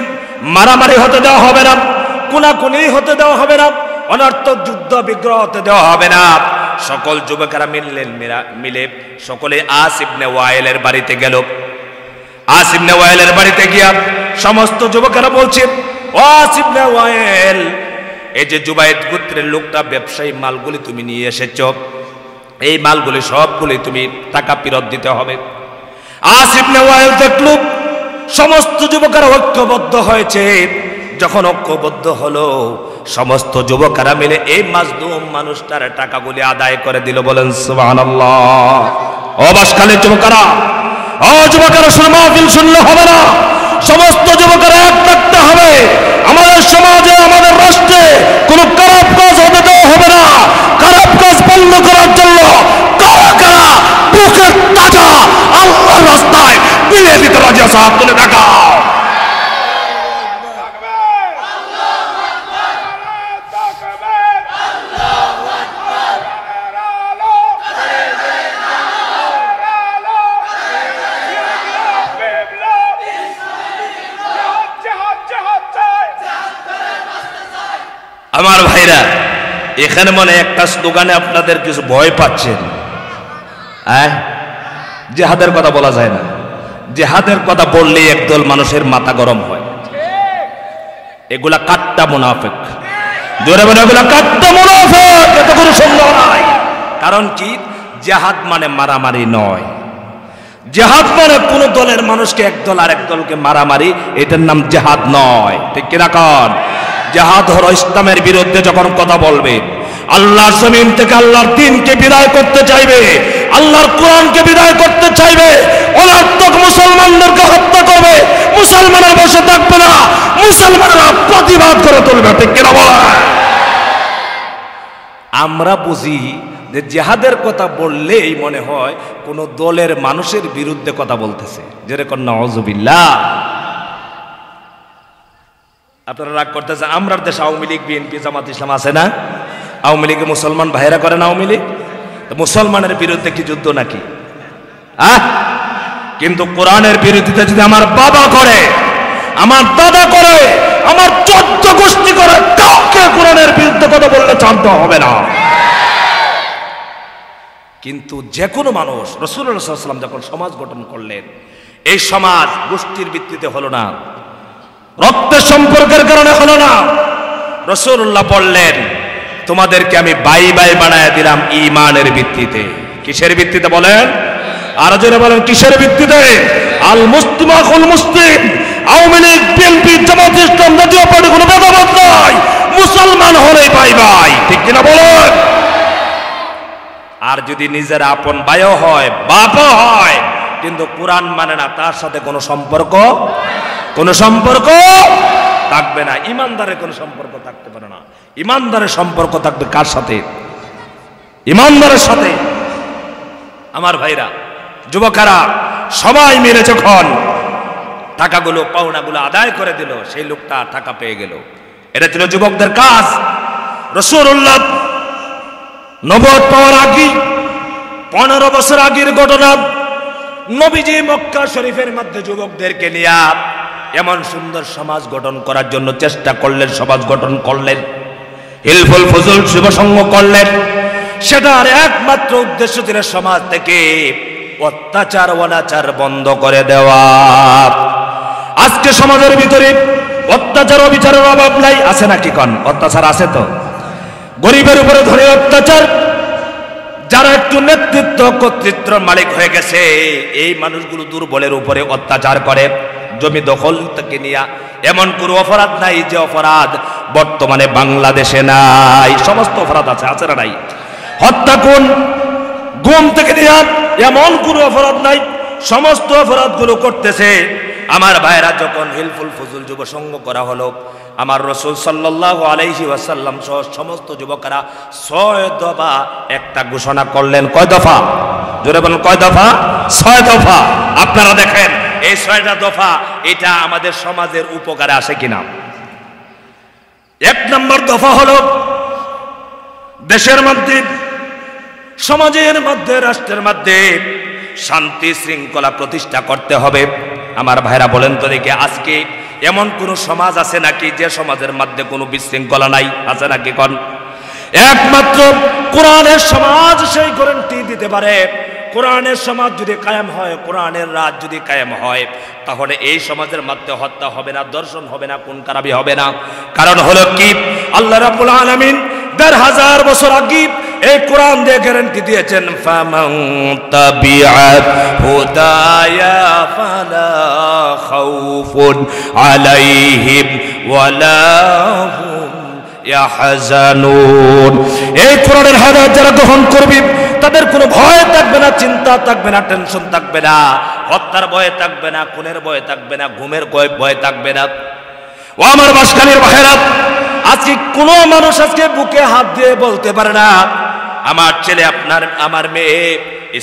মারামারি হতে দেওয়া হবে না, কোনাকুনি হতে দেওয়া হবে না, অনর্থক যুদ্ধ বিগ্রহ হতে দেওয়া হবে না। সকল যুবকেরা মিলে সকলে আস ইবনে ওয়াইলের বাড়িতে গেল। আস ইবনে ওয়াইলের বাড়িতে গিয়া সমস্ত যুবকেরা বলছে, ও আস ইবনে ওয়াইল, এই যে জুবাইদ গোত্রের লোকটা ব্যবসায়ী মালগুলি তুমি নিয়ে এসেছ, এই মালগুলি সবগুলি তুমি টাকা ফেরত দিতে হবে। আস ইবনে ওয়াইল দেখল সমস্ত যুবকেরা ঐক্যবদ্ধ হয়েছে। যখন ঐক্যবদ্ধ হলো, সমস্ত যুবকেরা মিলে এই মাজলুম মানুষটার টাকাগুলি আদায় করে দিল। বলেন সুবহানাল্লাহ। ও বাসখালীর যুবকেরা, ও যুবকেরা, মাহফিল শুনলে হবে না, সমস্ত যুবকেরা এক থাকতে হবে। আমাদের সমাজে, আমাদের রাষ্ট্রে কোনো খারাপ কাজ হতে দেওয়া হবে না। খারাপ কাজ বন্ধ করার জন্য কারা কারা বুকের টাকা আল্লাহর রাস্তায় দিয়ে দিতে রাজি আছে? হাত তুলে দেখাও। আমার ভাইরা, এখানে মনে একটা স্লোগানে আপনাদের কিছু ভয় পাচ্ছেন। জিহাদের কথা বলা যায় না, জিহাদের কথা বললে একদল মানুষের মাথা গরম হয়। এগুলা কাট্টা মুনাফিক, জোরে বলে এগুলা কাট্টা মুনাফিক, এত কোনো সন্দেহ নাই। কারণ কি, জিহাদ মানে মারামারি নয়। জিহাদ মানে কোন দলের মানুষকে একদল আরেক দলকে মারামারি, এটার নাম জিহাদ নয়। ঠিক কিনা কন? জিহাদ হলো ইসলামের বিরুদ্ধে যখন কথা বলবে, আল্লাহর জমিন থেকে আল্লাহর দ্বীনকে বিদায় করতে চাইবে, আল্লাহর কোরআনকে বিদায় করতে চাইবে, অনর্থক মুসলমানদেরকে হত্যা করবে, মুসলমানরা বসে থাকবে না, মুসলমানরা প্রতিবাদ করে তুলবে। ঠিক কিনা বলা? আমরা বুঝি যে জিহাদের কথা বললেই মনে হয় কোন দলের মানুষের বিরুদ্ধে কথা বলতেছে, যেরকম নাউজুবিল্লাহ। আপনারা রাগ করতেছেন, আমরার দেশে আওয়ামী লীগ, বিএনপি, জামাত ইসলাম আছে না? আওয়ামী লীগে মুসলমান ভাইরা করে না আওয়ামী লীগ? মুসলমানের বিরুদ্ধে কি যুদ্ধ নাকি? কিন্তু কোরআনের বিরোধিতা যদি আমার বাবা করে, আমার দাদা করে, আমার 14 গোষ্ঠী করে, কাউকে কোরআনের বিরুদ্ধে কথা বললে শান্ত হবে না। কিন্তু যে কোনো মানুষ, রাসূলুল্লাহ সাল্লাল্লাহু আলাইহি ওয়াসাল্লাম যখন সমাজ গঠন করলেন, এই সমাজ গোষ্ঠীর ভিত্তিতে হলো না, রক্তের সম্পর্কের কারণে হলো না। রাসূলুল্লাহ বললেন, তোমাদেরকে আমি ভাই ভাই বানায় দিলাম ঈমানের ভিত্তিতে। কিসের ভিত্তিতে বলেন? আর যারা বলেন কিসের ভিত্তিতে? আল মুসলিম আখুল মুসলিম। আওয়ামী লীগ, বিএনপি, জামাত ইসলাম জাতীয় পার্টি কোনো ভেদাভেদ নাই, মুসলমান হলেই ভাই ভাই। ঠিক কিনা বলেন? আর যদি নিজের আপন ভাইও হয়, বাপও হয়, কিন্তু কোরআন মানে না, তার সাথে কোনো সম্পর্ক থাকবে না। ইমানদারের কোনো সম্পর্ক থাকতে পারে না। ইমানদারের সম্পর্ক থাকবে কার সাথে? ইমানদারের সাথে। আমার ভাইরা, যুবকেরা সবাই মিলে যখন টাকাগুলো, পাওনাগুলো আদায় করে দিল, সেই লোকটা টাকা পেয়ে গেল। এটা ছিল যুবকদের কাজ। রাসূলুল্লাহ নবুয়ত পাওয়ার আগে 15 বছর আগের ঘটনা। নবীজি মক্কা শরীফের মধ্যে যুবকদেরকে নিয়ে এমন সুন্দর সমাজ গঠন করার জন্য চেষ্টা করলেন, সমাজ গঠন করলেন, হিলফুল ফুজুল যুবসংঘ করলেন। সেটার একমাত্র উদ্দেশ্য ছিল সমাজ থেকে অত্যাচার অনাচার বন্ধ করে দেওয়া। আজকে সমাজের ভিতরে অত্যাচার অবিচারের অভাব নাই, আছে নাকি? কোন অত্যাচার আছে তো? গরিবের উপরে ধরে অত্যাচার, যারা একটু নেতৃত্ব কর্তৃত্বের মালিক হয়ে গেছে, এই মানুষগুলো দুর্বলের উপরে অত্যাচার করে। জমি দখল থেকে নিয়ে এমন কোনো অপরাধ নাই যে অপরাধ বর্তমানে বাংলাদেশে নাই। সমস্ত অপরাধ আছে, আছে না নাই? হত্যা, খুন, গুম থেকে নিয়ে এমন কোনো অপরাধ নাই, সমস্ত অপরাধগুলো করতেছে। আমার ভাইরা, যখন হিলফুল ফুজুল যুব সংঘ করা হলো, আমার রাসূল সাল্লাল্লাহু আলাইহি ওয়াসাল্লাম সহ সমস্ত যুবকেরা 6 দফা একটা ঘোষণা করলেন। কয় দফা? জোরে বলেন, কয় দফা? 6 দফা। আপনারা দেখেন এই 6টা দফা, এটা আমাদের সমাজের উপকারে আসে কিনা? 1 নম্বর দফা হলো, দেশের মধ্যে, সমাজের মধ্যে, রাষ্ট্রের মধ্যে শান্তি শৃঙ্খলা প্রতিষ্ঠা করতে হবে। আমার ভাইরা বলেন তো দেখি, আজকে এমন কোন সমাজ আছে নাকি যে সমাজের মধ্যে কোনো বিশৃঙ্খলা নাই? আছে নাকি? কোন? একমাত্র কোরআনের সমাজ সেই গ্যারান্টি দিতে পারে। কোরআনের সমাজ যদি কায়েম হয়, কোরআনের রাজ যদি কায়েম হয়, তাহলে এই সমাজের মধ্যে হত্যা হবে না, দর্শন হবে না, খুন খারাপি হবে না। কারণ হলো কি, আল্লাহ রাব্বুল আলামিন 1500 বছর আগে এই কোরআন দিয়ে গ্যারান্টি দিয়েছেন, ফামান তাবিআ হুদায়া ফালা খাউফুন আলাইহিম ওয়ালা হুম ইয়াহজানুন। এই কোরআনের হেদায়েত যারা গ্রহণ করবে, তাদের কোনো ভয় থাকবে না, চিন্তা থাকবে না, টেনশন থাকবে না, হত্যার ভয় থাকবে না, খুনের ভয় থাকবে না, ঘুমের ভয় থাকবে না। ও আমার বাসখালীর ভাইরা, আজকে কোনো মানুষ আজকে বুকে হাত দিয়ে বলতে পারে না, আমার ছেলে, আমার মেয়ে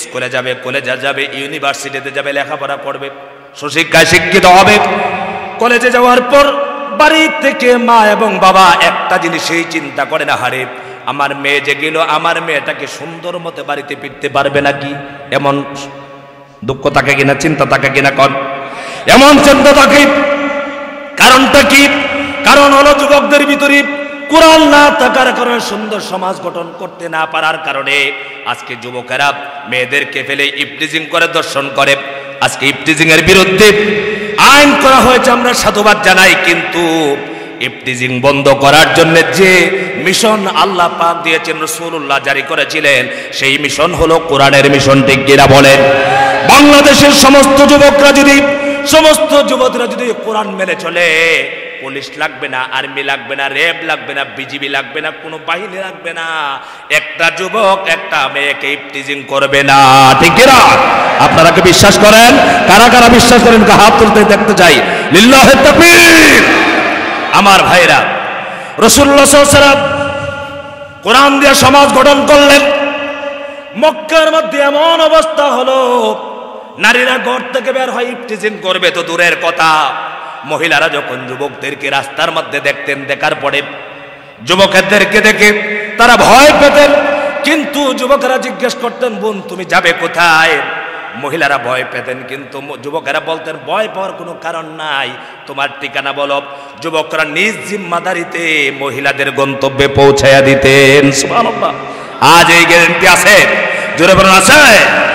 স্কুলে যাবে, কলেজে যাবে, ইউনিভার্সিটিতে যাবে, লেখাপড়া করবে, সুশিক্ষায় শিক্ষিত হবে। কলেজে যাওয়ার পর বাড়ি থেকে মা এবং বাবা একটা জিনিসই চিন্তা করে না, হারে আমার মেয়ে যে গেল, আমার মেয়েটাকে সুন্দর মতো বাড়িতে ফিরতে পারবে নাকি? এমন দুঃখ থাকে কিনা, চিন্তা থাকে কিনা? কোন এমন চিন্তা থাকে? কারণটা কি? কারণ হলো যুবকদের ভিতরে কোরআন না থাকার কারণে, সুন্দর সমাজ গঠন করতে না পারার কারণে আজকে যুবকেরা মেয়েদেরকে ফেলে ইফটিজিং করে, দর্শন করে। আজকে ইফটিজিং এর বিরুদ্ধে আইন করা হয়েছে, আমরা সাধুবাদ জানাই। কিন্তু ইফটিজিং বন্ধ করার জন্য যে মিশন আল্লাহ পাক দিয়েছেন, রাসূলুল্লাহ জারি করেছিলেন, সেই মিশন হলো কোরআনের মিশন। ঠিক কিনা বলেন? বাংলাদেশের সমস্ত যুবকরা যদি, সমস্ত যুবকরা যদি কোরআন মেনে চলে, পুলিশ লাগবে না, আর্মি লাগবে না, র্যাব লাগবে না, বিজিবি লাগবে না, কোনো বাহিনী লাগবে না, একটা যুবক একটা মেয়েকে ইফটিজিং করবে না। ঠিক না? আপনারা কি বিশ্বাস করেন? কারা কারা বিশ্বাস করেন হাত তুলতে দেখতে চাই। লিল্লাহি তাকবীর। আমার ভাইরা, রাসূলুল্লাহ সাল্লাল্লাহু আলাইহি ওয়াসাল্লাম কোরআন দিয়ে সমাজ গঠন করলেন। মক্কার মধ্যে এমন অবস্থা হলো, নারীরা ঘর থেকে বের হয় ইফতিজিং করবে তো দূরের কথা, মহিলারা যখন যুবকদেরকে রাস্তার মধ্যে দেখতেন, দেখার পরে যুবকদেরকে দেখে তারা ভয় পেতেন। কিন্তু যুবকেরা জিজ্ঞেস করতেন, বোন তুমি যাবে কোথায়? মহিলারা ভয় পেতেন, কিন্তু যুবকেরা বলতেন ভয় পাওয়ার কোনো কারণ নাই, তোমার ঠিকানা বলো। যুবকরা নিজ জিম্মাদারিতে মহিলাদের গন্তব্যে পৌঁছায়া দিতেন। সুবহানাল্লাহ। আজ এই গ্যারান্টি আছে? জোরে বলুন আছে?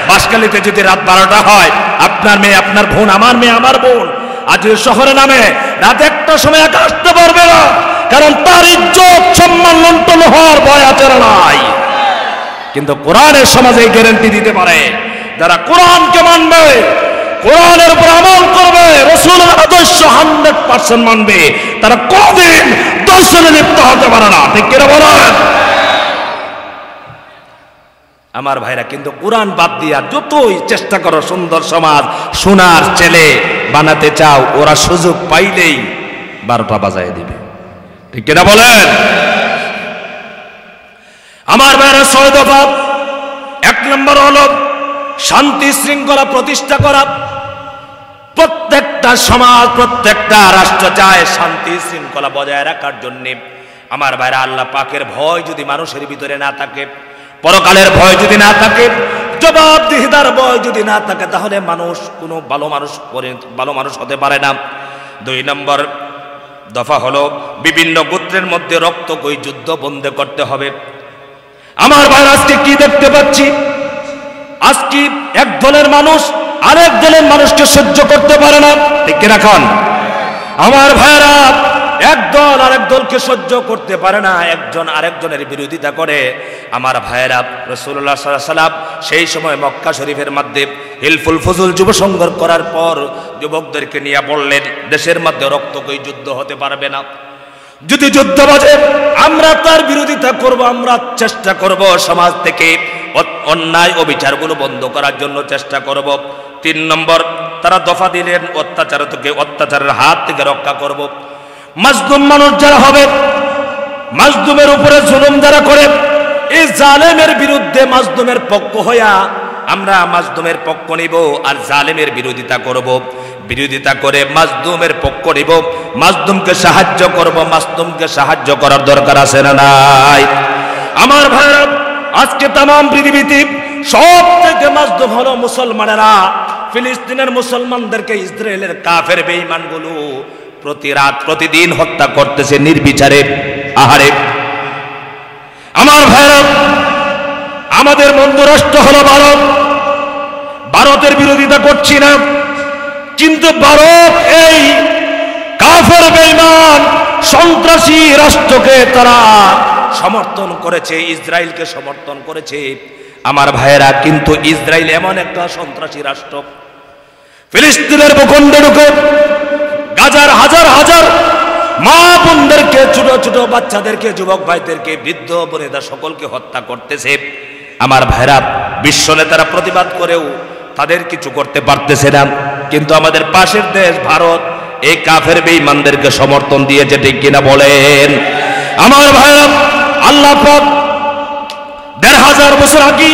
বাসকালীতে যদি রাত 12টা হয়, আপনার মেয়ে আপনার বোন, আমার মেয়ে আমার বোন, আজ শহরে নামে রাত 1টার সময় একা আসতে পারবে না, কারণ তার ইজ্জত সম্মান লুণ্ঠন হওয়ার ভয় আছে না নাই? কিন্তু কোরআনের সমাজে গ্যারান্টি দিতে পারে, যারা কোরআনকে মানবে, কোরআনের উপর আমল করবে, রাসূলের আদর্শ 100% মানবে, তারা কোনদিন দর্শনে লিপ্ত হতে পারে না। ঠিক কিনা বলেন? আমার ভাইরা, কিন্তু কোরআন বাদ দিয়া যতই চেষ্টা করো সুন্দর সমাজ, সোনার ছেলে বানাতে চাও, ওরা সুযোগ পাইলেই 12টা বাজায় দিবে। ঠিক কিনা বলেন? আমার ভাইরা, 6 দফা। 1 নম্বর হলো শান্তি শৃঙ্খলা প্রতিষ্ঠা করা। প্রত্যেকটা সমাজ, প্রত্যেকটা রাষ্ট্র চায় শান্তি শৃঙ্খলা বজায় রাখার জন্য। আমার ভাইরা, আল্লাহ পাকের ভয় যদি মানুষের ভিতরে না থাকে, পরকালের ভয় যদি না থাকে, জবাবদিহিতার ভয় যদি না থাকে, তাহলে মানুষ কোনো ভালো মানুষ হতে পারে না। 2 নম্বর দফা হলো বিভিন্ন গোত্রের মধ্যে রক্তকই যুদ্ধ বন্ধ করতে হবে। আমার ভাই, আজকে কি দেখতে পাচ্ছি? আজকে এক দলের মানুষ আরেক দলের মানুষকে সহ্য করতে পারে না। ঠিক রাখন আমার ভাইরা, এক দল আরেক দলকে সহ্য করতে পারে না, একজন আরেকজনের বিরোধিতা করে। আমার ভাইরা, রাসূলুল্লাহ সাল্লাল্লাহু আলাইহি ওয়াসাল্লাম সেই সময় মক্কা শরীফের মধ্যে হিলফুল ফুজুল যুব সংঘর্ষ করার পর যুবকদেরকে নিয়ে বললেন, দেশের মধ্যে রক্তকই যুদ্ধ হতে পারবে না। যদি যুদ্ধ বাজে আমরা তার বিরোধিতা করব, আমরা চেষ্টা করব সমাজ থেকে অন্যায় অবিচারগুলো বন্ধ করার জন্য চেষ্টা করব। 3 নম্বর তারা দফা দিলেন, অত্যাচারের হাত থেকে রক্ষা করব। মাজলুম মানুষ যারা হবে, মাজলুমের উপরে জুলুম যারা করে, এই জালেমের বিরুদ্ধে মাজলুমের পক্ষ হইয়া আমরা মাজলুমের পক্ষ নিব আর জালেমের বিরোধিতা করব। বিরোধিতা করে মাজলুমের পক্ষ নিব, মাজলুমকে সাহায্য করব। মাজলুমকে সাহায্য করার দরকার আছে না নাই? আমার ভাইরা, আজকে তামাম পৃথিবীতে সব থেকে মাজলুম হলো মুসলমানেরা। ফিলিস্তিনের মুসলমানদেরকে ইসরায়েলের কাফের বেঈমানগুলো প্রতি রাত প্রতিদিন হত্যা করতেছে নির্বিচারে। আহারে আমার ভাইরা, আমাদের বন্ধু রাষ্ট্র হলো ভারত। ভারতের বিরোধিতা করছি না, কিন্তু ভারত এই কাফের বেঈমান সন্ত্রাসী রাষ্ট্রকে তারা সমর্থন করেছে, ইসরায়েলকে সমর্থন করেছে। আমার ভাইয়েরা, কিন্তু ইসরায়েল এমন একটা সন্ত্রাসী রাষ্ট্র, ফিলিস্তিনের ভূখণ্ডে ঢুকে গাজার হাজার হাজার মা বোনদেরকে, ছোট ছোট বাচ্চাদেরকে, যুবক ভাইদেরকে, বৃদ্ধ বোনেরা সকলকে হত্যা করতেছে। আমার ভাইরা, বিশ্ব নেতারা প্রতিবাদ করেও তাদের কিছু করতে পারতেছে না। কিন্তু আমাদের পাশের দেশ ভারত এই কাফের বেঈমানদেরকে সমর্থন দিয়েছে। ঠিক কিনা বলেন? আমার ভাইরা, আল্লাহ পাক ১৫০০ বছর আগে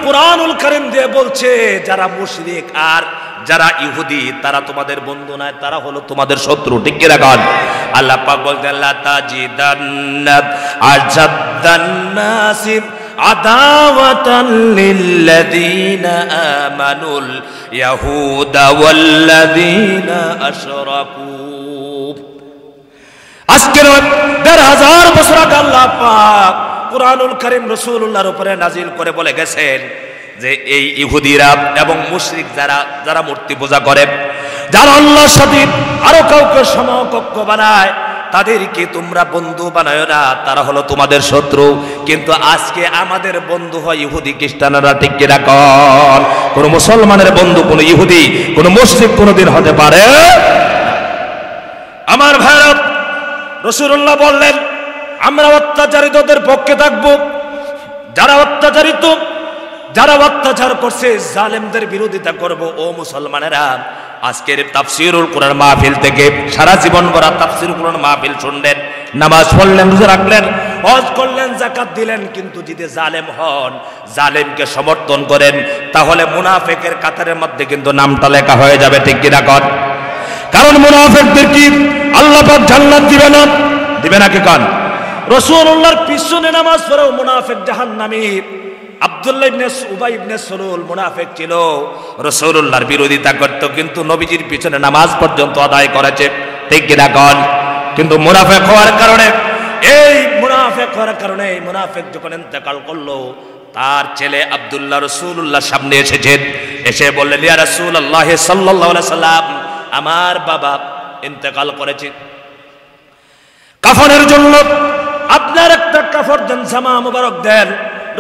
কুরআনুল কারীম দিয়ে বলছে, যারা মুশরিক আর যারা ইহুদি তারা তোমাদের বন্ধু নয়, তারা হলো তোমাদের শত্রু। ঠিক কি রাখেন? আল্লাহ পাক বলতে, লা তাজিদান্না আজাদ্দান নাসি আদাওয়াতান লিল্লাযীনা আমানুল ইয়াহুদা ওয়াল্লাযীনা আশরাকু। আজকে ১৫০০ বছর আগে আল্লাহ পাক কুরআনুল কারীম রাসূলুল্লাহর উপরে নাজিল করে বলে গেছেন যে এই ইহুদিরা এবং মুশরিক যারা মূর্তি পূজা করে, যারা আল্লাহর সাথে আরো কাউকে সমকক্ষ বানায়, তাদেরকে তোমরা বন্ধু বানায় না, তারা হলো তোমাদের শত্রু। কিন্তু আজকে আমাদের বন্ধু হয় ইহুদি খ্রিস্টানরা। ঠিক কি রাখেন? কোন মুসলমানের বন্ধু কোন ইহুদি, কোন মুশরিক কোনদিন হতে পারে? আমার ভাইরা, রাসূলুল্লাহ বললেন, আমরা অত্যাচারিতদের পক্ষে থাকবো। যারা অত্যাচারিত, যারা অত্যাচার করছে, জালেমদের বিরোধিতা করব। ও মুসলমানেরা, আজকের তাফসীরুল কোরআন মাহফিল থেকে সারা জীবন ভরা তাফসীরুল কোরআন মাহফিল শুনলেন, নামাজ পড়লেন, রোজা রাখলেন, হজ করলেন, যাকাত দিলেন, কিন্তু যদি জালেম হন, জালেমকে সমর্থন করেন, তাহলে মুনাফিকের কাতারের মধ্যে কিন্তু নামটা লেখা হয়ে যাবে। ঠিক কিনা কন? কারণ মুনাফিকদের কি আল্লাহ পাক জান্নাত দিবে না? দিবে না কি কন? রাসূলুল্লাহর পিছনে নামাজ পড়েও মুনাফিক জাহান্নামী। আব্দুল্লাহ ইবনে উবাই ইবনে সালুল মুনাফিক ছিল, রাসূলুল্লাহর বিরোধিতা করত, কিন্তু নবীজির পিছনে নামাজ পর্যন্ত আদায় করেছে। ঠিক কিনা কন? কিন্তু মুনাফিক হওয়ার কারণে, এই মুনাফিক হওয়ার কারণে, এই মুনাফিক যখন ইন্তেকাল করলো, তার ছেলে আব্দুল্লাহ রাসূলুল্লাহর সামনে এসেছেন, এসে বললেন, ইয়া রাসূলুল্লাহ সাল্লাল্লাহু আলাইহি সাল্লাম, আমার বাবা ইন্তেকাল করেছে, কাফনের জন্য আপনার একটা কাফর দেন, জামা মুবারক দেন।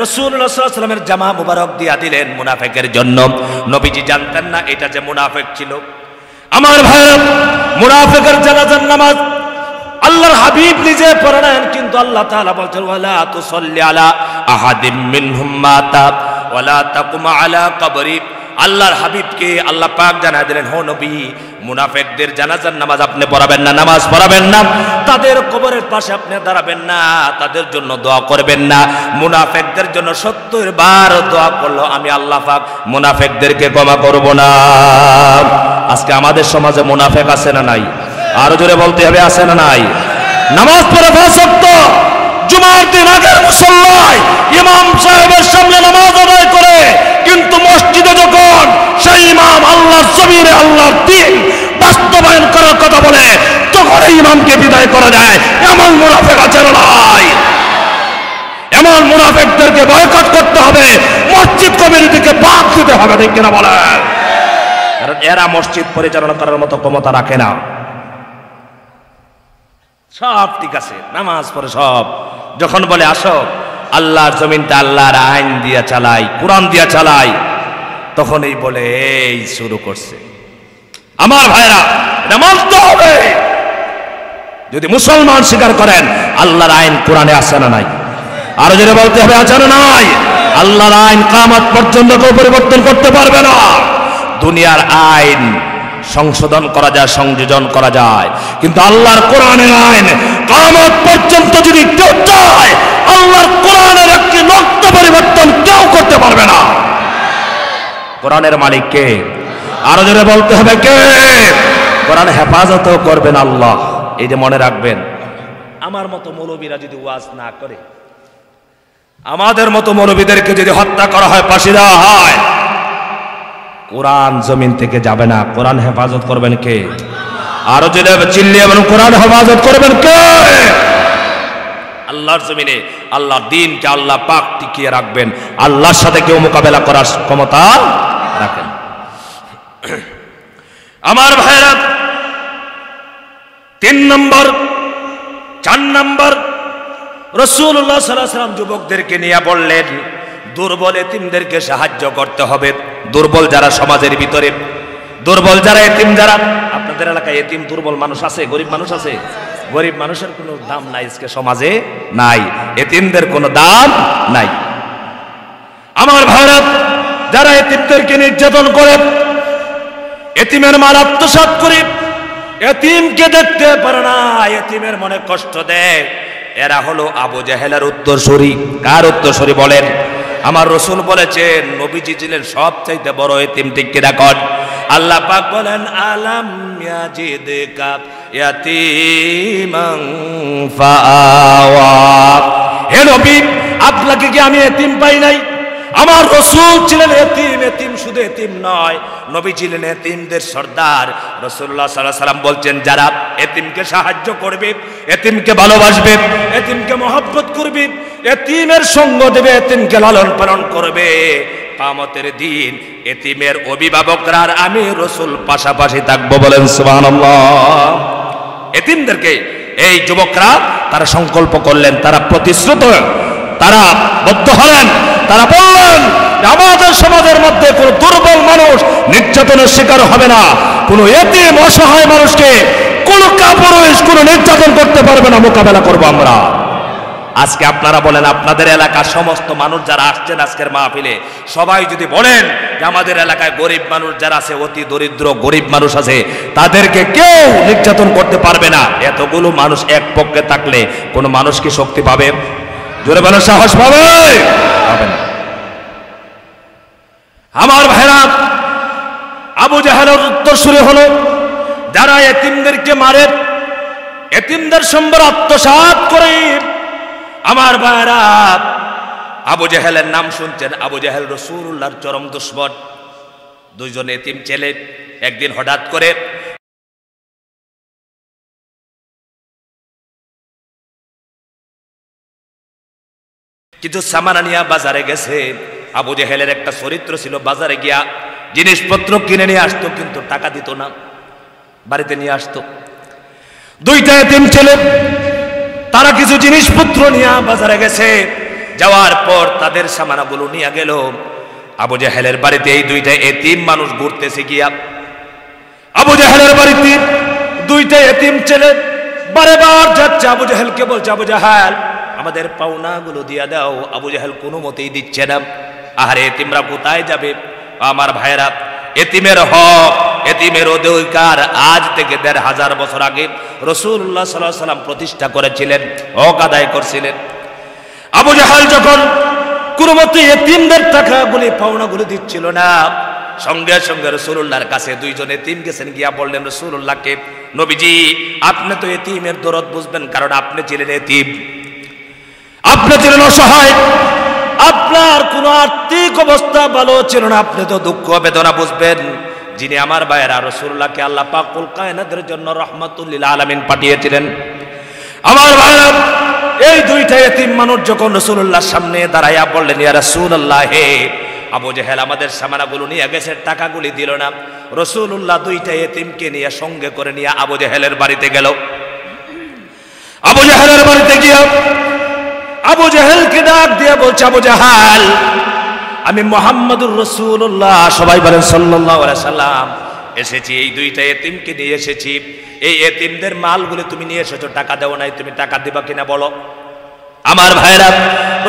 রাসূলুল্লাহ সাল্লাল্লাহু আলাইহি ওয়াসাল্লামের জামা মুবারক দিয়া দিলেন মুনাফিকের জন্য। নবীজি জানতেন না এটা যে মুনাফিক ছিল। আমার ভাইরা, মুনাফিকের জানাজার নামাজ আল্লাহর হাবিব নিজে পড়ালেন, কিন্তু আল্লাহ তাআলা বলছেন, ওয়ালা তুসাল্লি আলা আহাদিম মিনহুম মাতা ওয়ালা তাকুম আলা কবরি। আল্লাহর হাবিবকে আল্লাহ পাক জানায় দিলেন, হো নবী, মুনাফিকদের জানাজার নামাজ আপনি পড়াবেন না, নামাজ পড়াবেন না, তাদের কবরের পাশে আপনি দাঁড়াবেন না, তাদের জন্য দোয়া করবেন না। মুনাফিকদের জন্য 70 বার দোয়া করলো আমি আল্লাহ পাক মুনাফিকদেরকে ক্ষমা করব না। আজকে আমাদের সমাজে মুনাফিক আছে না নাই? আরো জোরে বলতে হবে, আছে না নাই? নামাজ পড়ে 5 ওয়াক্ত, জুমার দিন আগের মুসল্লায় ইমাম সাহেবের সামনে নামাজ আদায় করে, কিন্তু মসজিদে যখন সেই ইমাম আল্লাহর জমিনে আল্লাহর দ্বীন বাস্তবায়ন করার কথা বলে, তখন এই ইমামকে বিদায় করা যায়। এমন মুনাফিক আছে না নাই? এমন মুনাফিকদেরকে বয়কট করতে হবে, মসজিদ কমিটিকে বাদ দিতে হবে। ঠিক কিনা বলেন? কারণ এরা মসজিদ পরিচালনা করার মতো ক্ষমতা রাখে না। সব ঠিক আছে, নামাজ পড়ে সব, যখন বলে আসো আল্লাহর জমিনটা আল্লাহর আইন দিয়া চালাই, কোরআন দিয়া চালাই, তখনই বলে এই শুরু করছে। আমার ভাইরা, এটা মানতে হবে। যদি মুসলমান স্বীকার করেন আল্লাহর আইন কোরআনে আছে না নাই? আরো যেটা বলতে হবে, আছে না নাই? আল্লাহর আইন কিয়ামত পর্যন্ত কেউ পরিবর্তন করতে পারবে না। দুনিয়ার আইন সংশোধন করা যায়, সংযোজন করা যায়, কিন্তু আল্লাহর কোরআনের আইন কিয়ামত পর্যন্ত যদি কেউ চায়, আল্লাহর কোরআনের একটি নক্ত পরিবর্তন কেউ করতে পারবে না। কোরআনের মালিক কে? আরো জোরে বলতে হবে, কে? কোরআন হেফাজত করবেন আল্লাহ। এই যে মনে রাখবেন, আমার মতো মৌলবীরা যদি ওয়াজ না করে, আমাদের মতো মৌলবীদেরকে যদি হত্যা করা হয়, ফাঁসি দেওয়া হয়, কোরআন জমিন থেকে যাবে না। কোরআন হেফাজত করবেন কে? আরো যদি চিল্লিয়ে বলুন, কোরআন হেফাজত করবেন কে? আল্লাহর জমিনে আল্লাহর দ্বীনকে আল্লাহ পাক টিকিয়ে রাখবেন। আল্লাহর সাথে কেউ মোকাবেলা করার ক্ষমতা রাখেন। আমার ভাইরা, 3 নম্বর, 4 নম্বর, রাসূলুল্লাহ সাল্লাল্লাহু আলাইহি ওয়াসাল্লাম যুবকদেরকে নিয়ে বললেন, দুর্বল এতিমদেরকে সাহায্য করতে হবে। দুর্বল যারা সমাজের ভিতরে, দুর্বল যারা, এতিম যারা, আপনাদের এলাকায় এতিম দুর্বল মানুষ আছে, গরিব মানুষ আছে? গরিব মানুষের কোনো দাম নাই আজকে সমাজে, নাই। এতিমদের কোনো দাম নাই। আমার ভাইরা, যারা এতিমদেরকে নির্যাতন করে, এতিমের মাল আত্মসাৎ করে, এতিমকে দেখতে পারে না, এতিমের মনে কষ্ট দেয়, এরা হলো আবু জাহেলের উত্তরসূরি। কার উত্তরসূরি বলেন? আমার রাসূল বলেছেন, নবীজি ছিলেন সবচাইতে বড় এতিম। ঠিক কি রাখেন? আল্লাহ পাক বলেন, আলাম ইয়াজিদকা ইয়াতীমান ফাআওয়া। হে নবী, আপনাকে কি আমি এতিম পাই নাই? আমার রাসূল ছিলেন এতিম। এতিম শুধু এতিম নয়, নবী ছিলেন এতিমদের সর্দার। রাসূলুল্লাহ সাল্লাল্লাহু আলাইহি ওয়াসাল্লাম বলছেন, যারা এতিমকে সাহায্য করবে, এতিমকে ভালোবাসবে, এতিমকে মহব্বত করবে, এতিমের সঙ্গ দেবে, এতিমকে লালন পালন করবে, কিয়ামতের দিন এতিমের অভিভাবকরা আর আমি রাসূল পাশাপাশি থাকবো। বলেন সুবহানাল্লাহ। এতিমদেরকে এই যুবকরা তারা সংকল্প করলেন, তারা প্রতিশ্রুত, তারা বদ্ধ হলেন, তারা বললেন, আমাদের সমাজের মধ্যে কোনো দুর্বল মানুষ নির্যাতনের শিকার হবে না, কোনো এতিম অসহায় মানুষকে কোনো কাপুরুষ কোনো নির্যাতন করতে পারবে না, মোকাবেলা করবো আমরা। আজকে আপনারা বলেন, আপনাদের এলাকার সমস্ত মানুষ যারা আসছেন আজকের মাহফিলে, সবাই যদি বলেন যে আমাদের এলাকায় গরিব মানুষ যারা আছে, অতি দরিদ্র গরিব মানুষ আছে, তাদেরকে কেউ নির্যাতন করতে পারবে না, এতগুলো মানুষ এক পক্ষে থাকলে কোনো মানুষ কি শক্তি পাবে? জোরে বলেন, সাহস পাবে? পাবে না। আমার ভাইরা, আবু জাহেলের উত্তরসূরি হলো যারা এতিমদেরকে মারে, এতিমদের সম্পদ আত্মসাৎ করে। আমার ভাইরা, আবু জাহেলের নাম শুনছেন? আবু জাহেল রাসূলুল্লাহর চরম দুশমন। দুইজন এতিম ছেলে একদিন হঠাৎ করে কিছু সামান নিয়ে বাজারে গেছে। আবু জাহেলের একটা চরিত্র ছিল, বাজারে গিয়া জিনিসপত্র কিনে নিয়ে আসতো, কিন্তু টাকা দিত না, বাড়িতে নিয়ে আসতো। দুইটা এতিম ছেলে তারা কিছু জিনিসপত্র নিয়ে বাজারে গেছে, যাওয়ার পর তাদের সামানাগুলো নিয়ে গেল আবু জাহেলের বাড়িতে। এই দুইটা এতিম মানুষ ঘুরতেছে গিয়া আবু জাহেলের বাড়িতে দুইটা এতিম ছেলে বারে বার যাচ্ছে, আবু জাহেলকে বলছে, আবু জাহেল আমাদের পাওনাগুলো দিয়া দাও। আবু জাহেল কোনো মতেই দিচ্ছে না। আহারে, এতিমরা কোথায় যাবে? আমার ভাইরা, এতিমের হক, এতিমের অধিকার আজ থেকে ১৫০০ বছর আগে রাসূলুল্লাহ সাল্লাল্লাহু আলাইহি ওয়াসাল্লাম প্রতিষ্ঠা করেছিলেন, হক আদায় করছিলেন। আবু জাহেল যখন কোনো মতে এতিমদের টাকাগুলি পাওনাগুলি দিচ্ছিল না, সঙ্গে সঙ্গে রাসূলুল্লাহর কাছে দুইজন এতিম গেছেন, গিয়া বললেন রাসূলুল্লাহকে, নবীজি আপনি তো এতিমের দরদ বুঝবেন, কারণ আপনি ছিলেন এতিম, আপনি ছিলেন অসহায়, আপনার কোনো আর্থিক অবস্থা ভালো ছিল না, আপনি তো দুঃখ বেদনা বুঝবেন। যিনি আমার ভাইয়েরা রাসূলুল্লাহকে আল্লাহ পাক কুল কায়নাতের জন্য রাহমাতুল লিল আলামিন পাঠিয়েছিলেন। আমার ভাইয়েরা, এই দুইটা এতিম মানুষ যখন রাসূলুল্লাহর সামনে দাঁড়াইয়া বললেন, ইয়া রাসূলুল্লাহ, হে আবু জাহেল আমাদের সামানাগুলো নিয়ে গেছে, টাকাগুলি দিল না। রাসূলুল্লাহ দুইটা এতিমকে নিয়ে সঙ্গে করে নিয়ে আবু জাহেলের বাড়িতে গেল। আবু জাহেলের বাড়িতে গিয়ে আবু জাহেলকে ডাক দিয়ে বলছে, আবু জাহেল আমি মুহাম্মদুর রাসূলুল্লাহ, সবাই বলেন সাল্লাল্লাহু আলাইহি সাল্লাম, এসেছি, এই দুইটা এতিমকে নিয়ে এসেছি। এই এতিমদের মালগুলো তুমি নিয়ে এসেছো, টাকা দেও নাই, তুমি টাকা দিবা কিনা বলো। আমার ভাইরা,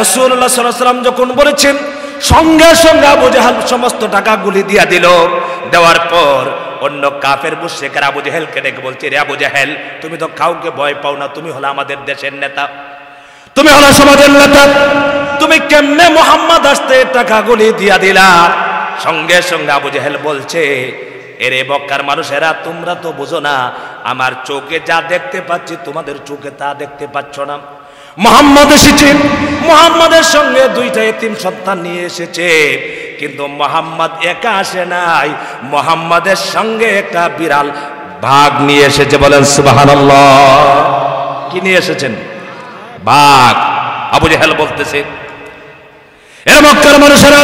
রাসূলুল্লাহ সাল্লাল্লাহু আলাইহি সাল্লাম যখন বলেছেন, সঙ্গে সঙ্গে আবু জাহেল সমস্ত টাকাগুলি দিয়া দিল। দেওয়ার পর অন্য কাফের মুশরিকরা আবু জাহেলকে ডেকে বলছে, রে আবু জাহেল, তুমি তো কাউকে ভয় পাও না, তুমি হলো আমাদের দেশের নেতা, তুমি হলো সমাজের নেতা, তুমি কেমনে মুহাম্মদ আসতে টাকাগুলি দিয়া দিলা? সঙ্গে সঙ্গে আবু জাহেল বলছে, এরে মক্কার মানুষেরা, তোমরা তো বুঝো না, আমার চোখে যা দেখতে পাচ্ছি তোমাদের চোখে তা দেখতে পাচ্ছ না। মুহাম্মদ এসেছে, মুহাম্মাদের সঙ্গে দুইটা এতিম সন্তান নিয়ে এসেছে, কিন্তু মুহাম্মদ একা আসে নাই, মুহাম্মাদের সঙ্গে একটা বিড়াল বাঘ নিয়ে এসেছে। বলেন সুবহানাল্লাহ। কি নিয়ে এসেছেন? বাঘ। আবু জাহেল বলতেছে, এর মক্কার মানুষেরা,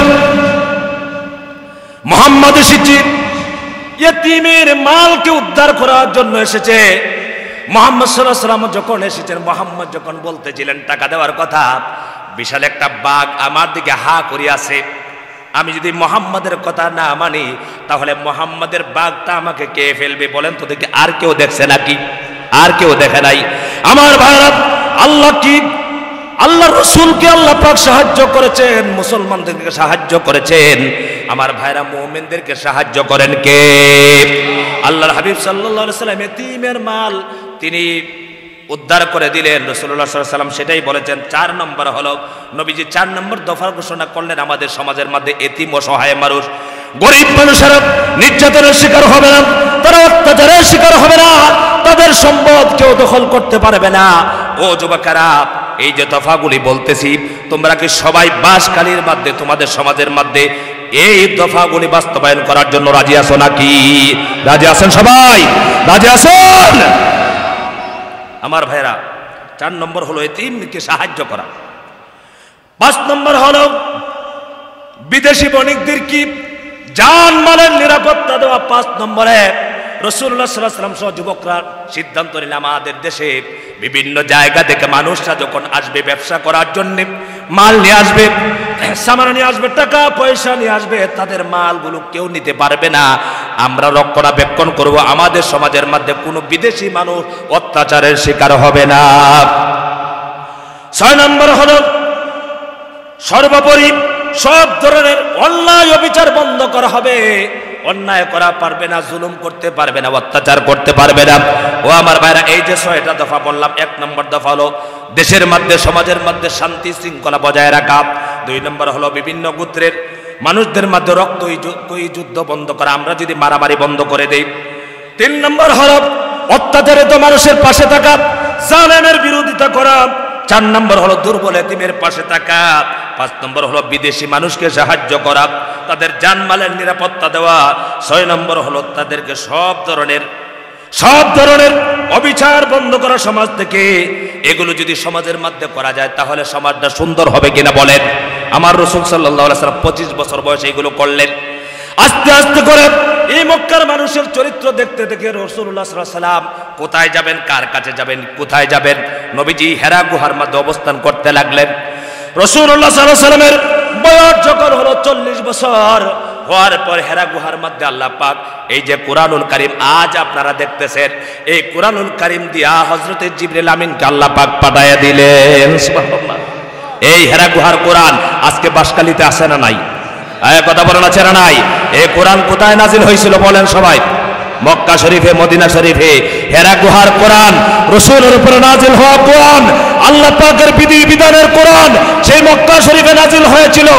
মুহাম্মদ এসেছে ইতিমের মালকে উদ্ধার করার জন্য এসেছে। মুহাম্মদ সাল্লাল্লাহু আলাইহি ওয়াসাল্লাম যখন এসেছেন, মুহাম্মদ যখন বলতেছিলেন টাকা দেওয়ার কথা, বিশাল একটা বাঘ আমার দিকে হা করিয়াছে। আমি যদি মুহাম্মাদের কথা না মানি, তাহলে মুহাম্মাদের বাঘটা আমাকে কে ফেলবে? বলেন তো দেখি, আর কেউ দেখছে নাকি? আর কেউ দেখে নাই। আমার ভাইরা, আল্লাহ কি, আল্লাহ রাসূলকে আল্লাহ পাক সাহায্য করেছেন, মুসলমানদেরকে সাহায্য করেছেন। আমার ভাইরা, মুমিনদেরকে সাহায্য করেন কে? আল্লাহর হাবিব সাল্লাল্লাহু আলাইহি ওয়াসাল্লাম এতিমের মাল তিনি উদ্ধার করে দিলেন। রাসূলুল্লাহ সাল্লাল্লাহু আলাইহি ওয়াসাল্লাম সেটাই বলেছেন। 4 নম্বর হলো, নবীজি 4 নম্বর দফা ঘোষণা করলেন, আমাদের সমাজের মধ্যে এতিম অসহায় মানুষ, গরিব মানুষেরা নির্যাতনের শিকার হবে না, তারা অত্যাচারের শিকার হবে না, তাদের সম্পদ কেউ দখল করতে পারবে না। ও যুবকেরা, এই যে দফাগুলি বলতেছি, তোমরা কি সবাই বাসখালীর মধ্যে, তোমাদের সমাজের মধ্যে এই দফাগুলি বাস্তবায়ন করার জন্য রাজি আছো নাকি? রাজি আছেন? সবাই রাজি আছেন? আমার ভাইরা, 4 নম্বর হলো এতিমকে সাহায্য করা। 5 নম্বর হলো বিদেশি বণিকদের কি জানমালের নিরাপত্তা দেওয়া। 5 নম্বরে রাসূলুল্লাহ সাল্লাল্লাহু আলাইহি ওয়াসাল্লাম সহ যুবকরা সিদ্ধান্ত নিলেন, আমাদের দেশে বিভিন্ন জায়গা থেকে মানুষরা যখন আসবে ব্যবসা করার জন্য, মাল নিয়ে আসবে, সামান নিয়ে আসবে, টাকা পয়সা নিয়ে আসবে, তাদের মালগুলো কেউ নিতে পারবে না। আমরা রক্ষণাবেক্ষণ করব, আমাদের সমাজের মধ্যে কোনো বিদেশি মানুষ অত্যাচারের শিকার হবে না। 6 নম্বর হলো সর্বোপরি সব ধরনের অন্যায় অবিচার বন্ধ করা হবে। অন্যায় করা পারবে না, জুলুম করতে পারবে না, অত্যাচার করতে পারবে না। ও আমার ভাইরা, এই যে 6টা দফা বললাম, 1 নম্বর দফা হলো দেশের মধ্যে সমাজের মধ্যে শান্তি শৃঙ্খলা বজায় রাখা। 2 নম্বর হলো বিভিন্ন গোত্রের মানুষদের মধ্যে রক্ত যুদ্ধ বন্ধ করা, আমরা যদি মারামারি বন্ধ করে দেই। 3 নম্বর হলো অত্যাচারিত মানুষের পাশে থাকা, জালেমের বিরোধিতা করা। 4 নম্বর হলো দুর্বল এতিমের পাশে থাকা। 5 নম্বর হলো বিদেশি মানুষকে সাহায্য করা, তাদের জানমালের নিরাপত্তা দেওয়া। 6 নম্বর হলো তাদেরকে সব ধরনের অবিচার বন্ধ করা সমাজ থেকে। এগুলো যদি সমাজের মধ্যে করা যায় তাহলে সমাজটা সুন্দর হবে কিনা বলেন? আমার রাসূল সাল্লাল্লাহু আলাইহি ওয়াসাল্লাম 25 বছর বয়সে এগুলো করলেন। আস্তে আস্তে করে এই মক্কার মানুষের চরিত্র দেখতে দেখে রাসূলুল্লাহ সাল্লাল্লাহু আলাইহি ওয়াসাল্লাম কোথায় যাবেন, কার কাছে যাবেন, কোথায় যাবেন, নবীজি হেরা গুহার মধ্যে অবস্থান করতে লাগলেন। রাসূলুল্লাহ সাল্লাল্লাহু আলাইহি ওয়াসাল্লামের বয়স যখন হলো 40 বছর হওয়ার পর হেরা গুহার মধ্যে আল্লাহ পাক এই যে কুরআনুল কারীম আজ আপনারা দেখতেছেন, এই কুরআনুল কারীম দিয়া হযরতে জিবরিল আমিনকে আল্লাহ পাক পাঠায়া দিলেন। সুবহানাল্লাহ। এই হেরা গুহার কোরআন আজকে বাসকালিতে আছে না নাই? কথা বলেন, আছে না নাই? এই কোরআন কোথায় নাজিল হয়েছিল বলেন সবাই? মক্কা শরীফে, মদিনা শরীফে। হেরা গুহার কোরআন, রাসূলের উপরে নাজিল হওয়া কোরআন, আল্লাহ পাকের বিধি বিধানের কোরআন সেই মক্কা শরীফে নাজিল হয়েছিল।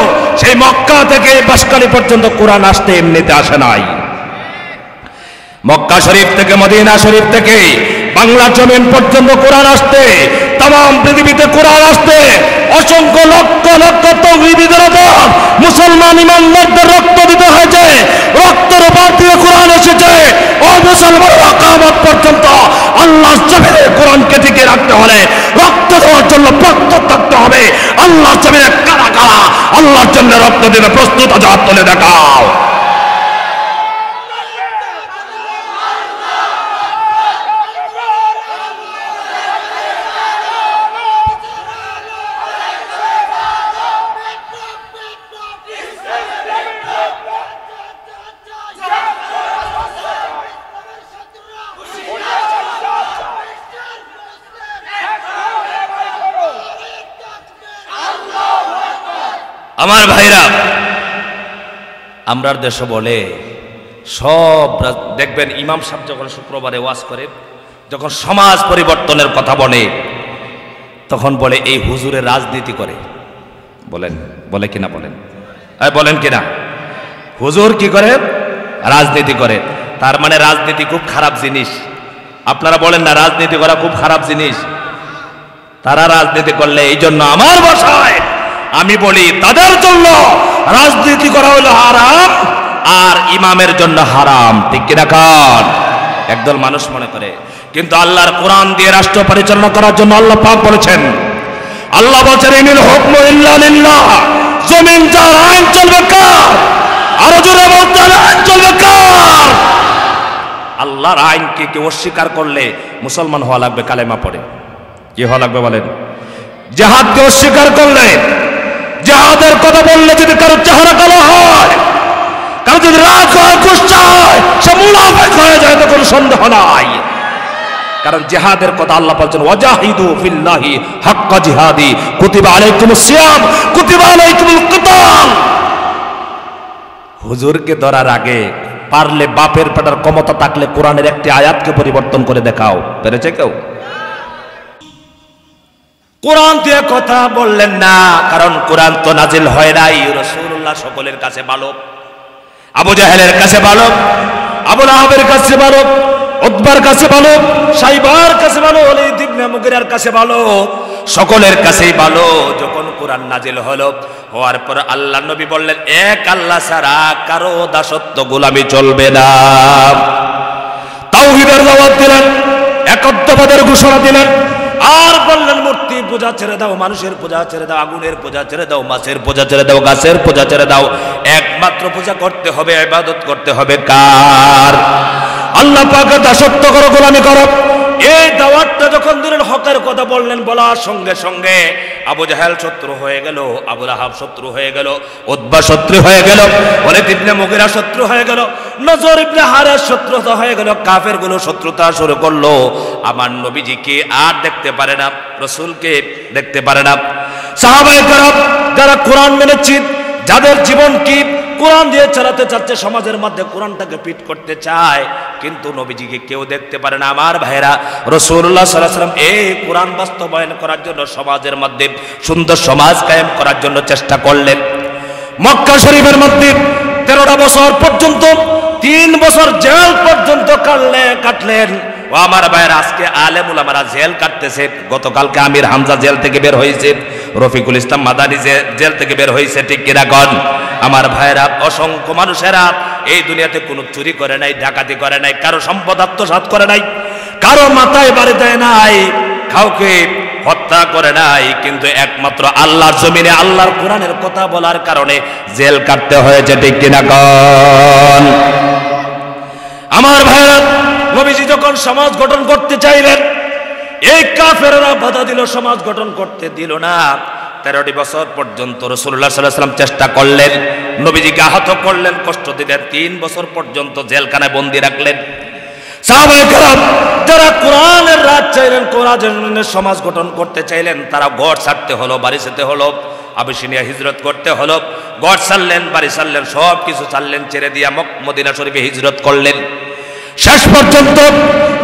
সেই মক্কা থেকে বাসকালী পর্যন্ত কোরআন আসতে এমনিতে আসে নাই। মক্কা শরীফ থেকে, মদিনা শরীফ থেকে বাংলা জমিন পর্যন্ত কোরআন আসতে, তাম পৃথিবীতে কোরআন আসতে অসংখ্য লক্ষ লক্ষ তাওহীদের উপর মুসলমান ইমানদারদের রক্ত দিতে হয়েছে। রক্তের উপর দিয়ে কোরআন এসেছে। ও মুসলমান, কিয়ামত পর্যন্ত আল্লাহর জমিনে কোরআনকে টিকিয়ে রাখতে হলে রক্ত দেওয়ার জন্য প্রস্তুত থাকতে হবে। আল্লাহর জমিনে কারা কারা আল্লাহর জন্য রক্ত দিতে প্রস্তুত আছে? হাত তুলে দেখাও। আমার ভাইরা, আমরার দেশে বলে সব দেখবেন ইমাম সাহেব যখন শুক্রবারে ওয়াজ করে, যখন সমাজ পরিবর্তনের কথা বলে তখন বলে এই হুজুরে রাজনীতি করে। বলে কিনা বলেন? বলেন কিনা? হুজুর কি করে? রাজনীতি করে। তার মানে রাজনীতি খুব খারাপ জিনিস। আপনারা বলেন না রাজনীতি করা খুব খারাপ জিনিস? তারা রাজনীতি করলে, এই জন্য আমার ভাষায় আমি বলি তাদের জন্য রাজনীতি করা হলো হারাম, আর ইমামের জন্য হারাম। ঠিক কিনা কান? একদল মানুষ মনে করে, কিন্তু আল্লাহর কোরআন দিয়ে রাষ্ট্র পরিচালনা করার জন্য আল্লাহ পাক বলেছেন, আল্লাহ বলেছেন ইনিল হুকমু ইল্লা লিল্লাহ। জমিন যার আইন চলবে কার? আরো জোরে বলতে হবে, আইন চলবে কার? আল্লাহর আইনকে কেউ অস্বীকার করলে মুসলমান হওয়া লাগবে, কালেমা পড়ে। কি হওয়া লাগবে বলেন? জিহাদকে অস্বীকার করলে, জিহাদের কথা বললে যদি কারো চেহারা কালো হয়, কারো যদি রাগ হয়, গুসা হয়, সে মুনাফিক হয়ে যায়, তো কোনো সন্দেহ নাই। কারণ জিহাদের কথা আল্লাহ বলছেন ওয়াজাহিদু ফিল্লাহি হাক্কা জিহাদি কুতিবা আলাইকুমুস সিয়াম কুতিবা আলাইকুমুল কিতাল। হুজুরকে ধরার আগে পারলে বাপের পেটার ক্ষমতা থাকলে কোরআনের একটি আয়াতকে পরিবর্তন করে দেখাও। পেরেছে কেউ? কোরআন দিয়ে কথা বললেন না, কারণ কোরআন তো নাজিল হয় নাই। রাসূলুল্লাহ সকলের কাছে ভালো, আবু জাহেলের কাছে ভালো, আবু লাহাবের কাছে ভালো, উতবার কাছে ভালো, সাইবার কাছে ভালো, ওলীদ ইবনে মুগিরার কাছে ভালো, সকলের কাছেই ভালো। যখন কোরআন নাজিল হলো, হওয়ার পর আল্লাহ নবী বললেন এক আল্লাহ ছাড়া কারো দাসত্ব গোলামি চলবে না। তাওহীদের দাওয়াত দিলেন, একত্ববাদের ঘোষণা দিলেন, আর বললেন মূর্তি পূজা ছেড়ে দাও, মানুষের পূজা ছেড়ে দাও, আগুনের পূজা ছেড়ে দাও, মাছের পূজা ছেড়ে দাও, গাছের পূজা ছেড়ে দাও। একমাত্র পূজা করতে হবে, ইবাদত করতে হবে কার? আল্লাহ পাকের দাসত্ব করো, গোলামি করো। এই দাওয়াতটা যখন দিলেন, হকের কথা বললেন, বলার সঙ্গে সঙ্গে আবু জাহেল শত্রু হয়ে গেল, আবু লাহাব শত্রু হয়ে গেল, উতবা শত্রু হয়ে গেল, ওয়ালিদ ইবনে মুগীরা শত্রু হয়ে গেল, নজর ইবনে হারিস শত্রুতা হয়ে গেল, কাফেরগুলো শত্রুতা শুরু করলো। আমার নবীজিকে আর দেখতে পারে না, রাসূলকে দেখতে পারে না। সাহাবায়ে কেরাম যারা কোরআন মেনেছেন, যাদের জীবন কি কোরআন দিয়ে চালাতে চাচ্ছে, সমাজের মধ্যে কোরআনটাকে ফিট করতে চায়, কিন্তু নবীজিকে কেউ দেখতে পারে না। আমার ভাইরা, রাসূলুল্লাহ সাল্লাল্লাহু আলাইহি ওয়াসাল্লাম এই কোরআন বাস্তবায়ন করার জন্য, সমাজের মধ্যে সুন্দর সমাজ কায়েম করার জন্য চেষ্টা করলেন। মক্কা শরীফের মধ্যে 13টা বছর পর্যন্ত, 3 বছর জেল পর্যন্ত কাটলেন। ও আমার ভাইরা, আজকে আলেম উলামারা জেল কাটতেছে। গতকালকে আমির হামজা জেল থেকে বের হয়েছে, রফিকুল ইসলাম মাদানী জেল থেকে বের হয়েছে, ঠিক কিনা কন? আমার ভাইরা, অসংখ্য মানুষেরা এই দুনিয়াতে কোনো চুরি করে নাই, ডাকাতি করে নাই, কারো সম্পদ আত্মসাৎ করে নাই, কারো মাথায় বাড়ি দেয় নাই, কাউকে হত্যা করে নাই, কিন্তু একমাত্র আল্লাহর জমিনে আল্লাহর কোরআনের কথা বলার কারণে জেল কাটতে হয়েছে, ঠিক কিনা কন? আমার ভাইরা, নবীজি যখন সমাজ গঠন করতে চাইলেন, এই কাফেররা বাধা দিল, সমাজ গঠন করতে দিল না। 13টি বছর পর্যন্ত রাসূলুল্লাহ সাল্লাল্লাহু আলাইহি ওয়াসাল্লাম চেষ্টা করলেন, নবীজিকে আহত করলেন, কষ্ট দিলেন, 3 বছর পর্যন্ত জেলখানায় বন্দী রাখলেন। সাহাবায়ে কেরাম যারা কোরআনের রাত চাইলেন, কোরআনের সমাজ গঠন করতে চাইলেন, তারা ঘর ছাড়তে হলো, বাড়ি যেতে হলো, আবিসিনিয়া হিজরত করতে হলো। ঘর ছাড়লেন, বাড়ি ছাড়লেন, সব কিছু ছাড়লেন, ছেড়ে দিয়া মদিনা শরীফে হিজরত করলেন। শেষ পর্যন্ত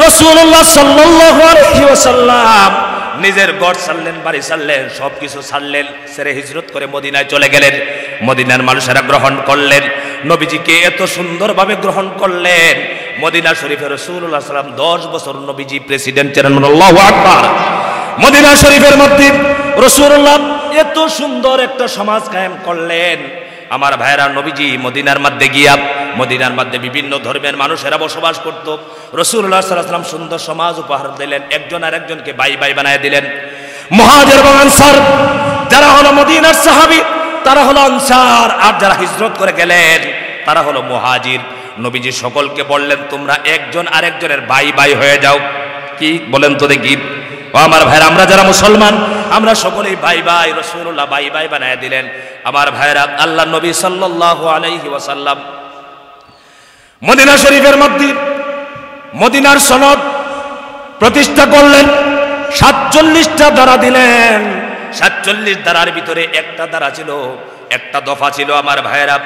রাসূলুল্লাহ সাল্লাল্লাহু আলাইহি ওয়াসাল্লাম নিজের ঘর ছাড়লেন, বাড়ি ছাড়লেন, সব কিছু ছাড়লেন, ছেড়ে হিজরত করে মদিনায় চলে গেলেন। মদিনার মানুষেরা গ্রহণ করলেন, নবীজিকে এত সুন্দরভাবে গ্রহণ করলেন। মদিনা শরীফে রাসূলুল্লাহ সাল্লাল্লাহু আলাইহি ওয়াসাল্লাম 10 বছর নবীজি প্রেসিডেন্ট ছিলেন। আল্লাহু আকবার। মদিনা শরীফের মধ্যে রাসূলুল্লাহ এত সুন্দর একটা সমাজ কায়েম করলেন। আমার ভাইরা, নবীজি মদিনার মধ্যে গিয়া, মদিনার মধ্যে বিভিন্ন ধর্মের মানুষেরা বসবাস করত। রাসূলুল্লাহ সাল্লাল্লাহু আলাইহি ওয়াসাল্লাম সুন্দর সমাজ উপহার দিলেন, একজন আর একজনকে ভাই ভাই বানায় দিলেন। মুহাজির এবং আনসার যারা হলো মদিনার সাহাবী, তারা হলো আনসার, আর যারা হিজরত করে গেলেন তারা হলো মুহাজির। নবীজি সকলকে বললেন, তোমরা একজন আরেকজনের ভাই ভাই হয়ে যাও। কি বলেন তো দেখি? ও আমার ভাইরা, আমরা যারা মুসলমান, আমরা সকলেই ভাই ভাই। রাসূলুল্লাহ ভাই ভাই বানায় দিলেন। আমার ভাইরা, আল্লাহর নবী সাল্লাল্লাহু আলাইহি ওয়াসাল্লাম মদিনা শরীফের মধ্যে মদিনার সনদ প্রতিষ্ঠা করলেন। 47টা ধারা দিলেন। 47 ধারার ভিতরে একটা ধারা ছিল, একটা দফা ছিল, আমার ভাইরা,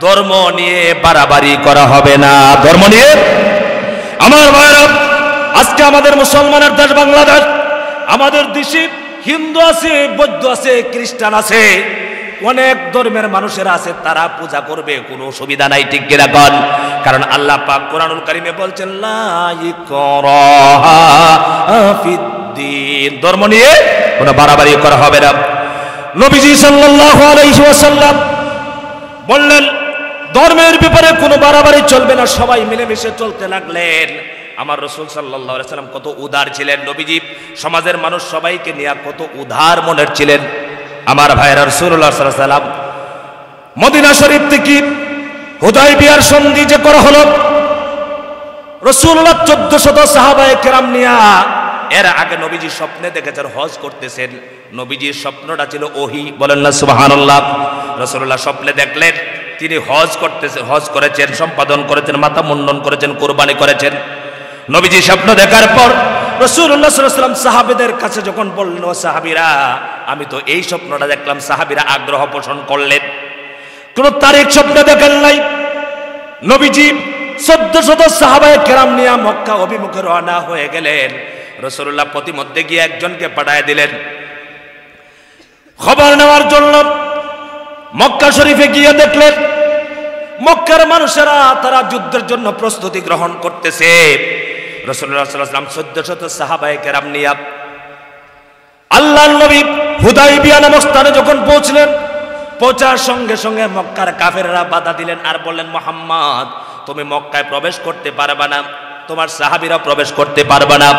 ধর্ম নিয়ে বাড়াবাড়ি করা হবে না। ধর্ম নিয়ে, আমার ভাইরা, আজকে আমাদের মুসলমানের দেশ বাংলাদেশ, আমাদের দেশে হিন্দু আছে, বৌদ্ধ আছে, খ্রিস্টান আছে, অনেক ধর্মের মানুষেরা আছে, তারা পূজা করবে, কোনো অসুবিধা নাই, ঠিক কিনা বল? কারণ আল্লাহ পাক কোরআনুল কারীমে বলছেন, লা ইকরাহা ফিদ্দীন, ধর্ম নিয়ে কোনো বাড়াবাড়ি করা হবে না। নবীজি সাল্লাল্লাহু আলাইহি ওয়াসাল্লাম বললেন, ধর্মের ব্যাপারে কোনো বাড়াবাড়ি চলবে না, সবাই মিলেমিশে চলতে লাগলেন। আমার রাসূল সাল্লাল্লাহু আলাইহি ওয়াসাল্লাম কত উদার ছিলেন। নবীজি সমাজের মানুষ সবাইকে নিয়ে কত উদার মনের ছিলেন। আমার ভাইরা, রাসূলুল্লাহ সাল্লাল্লাহু আলাইহি ওয়াসাল্লাম মদিনা শরীফ থেকে হুদায়বিয়ার সন্ধি যে করা হলো, রাসূলুল্লাহ 1400 সাহাবায়ে কেরাম নিয়া, এর আগে নবীজি স্বপ্নে দেখেছেন হজ করতেছেন। নবীজির স্বপ্নটা ছিল ওহী, বলেন না সুবহানাল্লাহ। রাসূলুল্লাহ স্বপ্নে দেখলেন তিনি হজ করতেছেন, হজ করেছেন, সম্পাদন করেছেন, মাথা মুন্ডন করেছেন, কুরবানি করেছেন। নবীজি স্বপ্ন দেখার পর রাসূলুল্লাহ সাল্লাল্লাহু আলাইহি ওয়াসাল্লাম সাহাবীদের কাছে যখন বললেন, ও সাহাবীরা, আমি তো এই স্বপ্নটা দেখলাম, সাহাবীরা আগ্রহ পোষণ করলেন। কোন তারিখ স্বপ্নে দেখেন নাই। নবীজি 1400 সাহাবায়ে কেরাম নিয়ে মক্কা অভিমুখে রওনা হয়ে গেলেন। রাসূলুল্লাহ প্রতিমধ্যে গিয়ে একজনকে পাঠিয়ে দিলেন খবর নেওয়ার জন্য। মক্কা শরীফে গিয়ে দেখলেন মক্কার মানুষেরা তারা যুদ্ধের জন্য প্রস্তুতি গ্রহণ করতেছে। রাসূলুল্লাহ সাল্লাল্লাহু আলাইহি ওয়াসাল্লাম 1400 সাহাবায়ে কেরাম নিয়ে আল্লাহর নবী হুদায়বিয়া নামক স্থানে যখন পৌঁছলেন, পৌঁছার সঙ্গে সঙ্গে মক্কার কাফেররা বাধা দিলেন আর বললেন, মুহাম্মদ, তুমি মক্কায় প্রবেশ করতে পারবে না, তোমার সাহাবীরা প্রবেশ করতে পারবে না,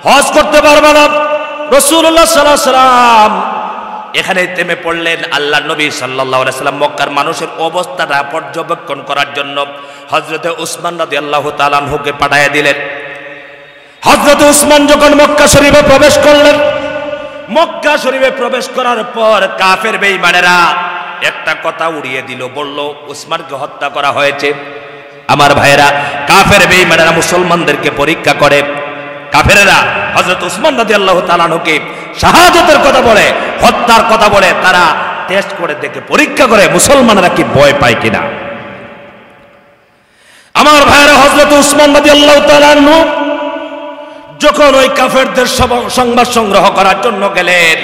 হজ করতে পারবে না। রাসূলুল্লাহ সাল্লাল্লাহু আলাইহি ওয়াসাল্লাম এখানে থেমে পড়লেন। আল্লাহর নবী সাল্লাল্লাহু আলাইহি ওয়াসাল্লাম মক্কার মানুষের অবস্থাটা পর্যবেক্ষণ করার জন্য হযরতে উসমান রাদিয়াল্লাহু তাআলা আনহুকে পাঠিয়ে দিলেন। হযরত উসমান যখন মক্কা শরীফে প্রবেশ করলেন, মক্কা শরীফে প্রবেশ করার পর কাফের বেঈমানেরা একটা কথা উড়িয়ে দিল, বলল উসমানকে হত্যা করা হয়েছে। আমার ভাইয়েরা, কাফের বেঈমানেরা মুসলমানদেরকে পরীক্ষা করে। কাফেরেরা হযরত উসমান রাদিয়াল্লাহু তাআলা আনহুকে শাহাদাতের কথা বলে, হত্যার কথা বলে, তারা টেস্ট করে দেখে, পরীক্ষা করে মুসলমানরা কি ভয় পায় কিনা। আমার ভাইয়েরা, হযরত উসমান রাদিয়াল্লাহু তাআলা আনহু যখন ওই কাফেরদের সংবাদ সংগ্রহ করার জন্য গেলেন,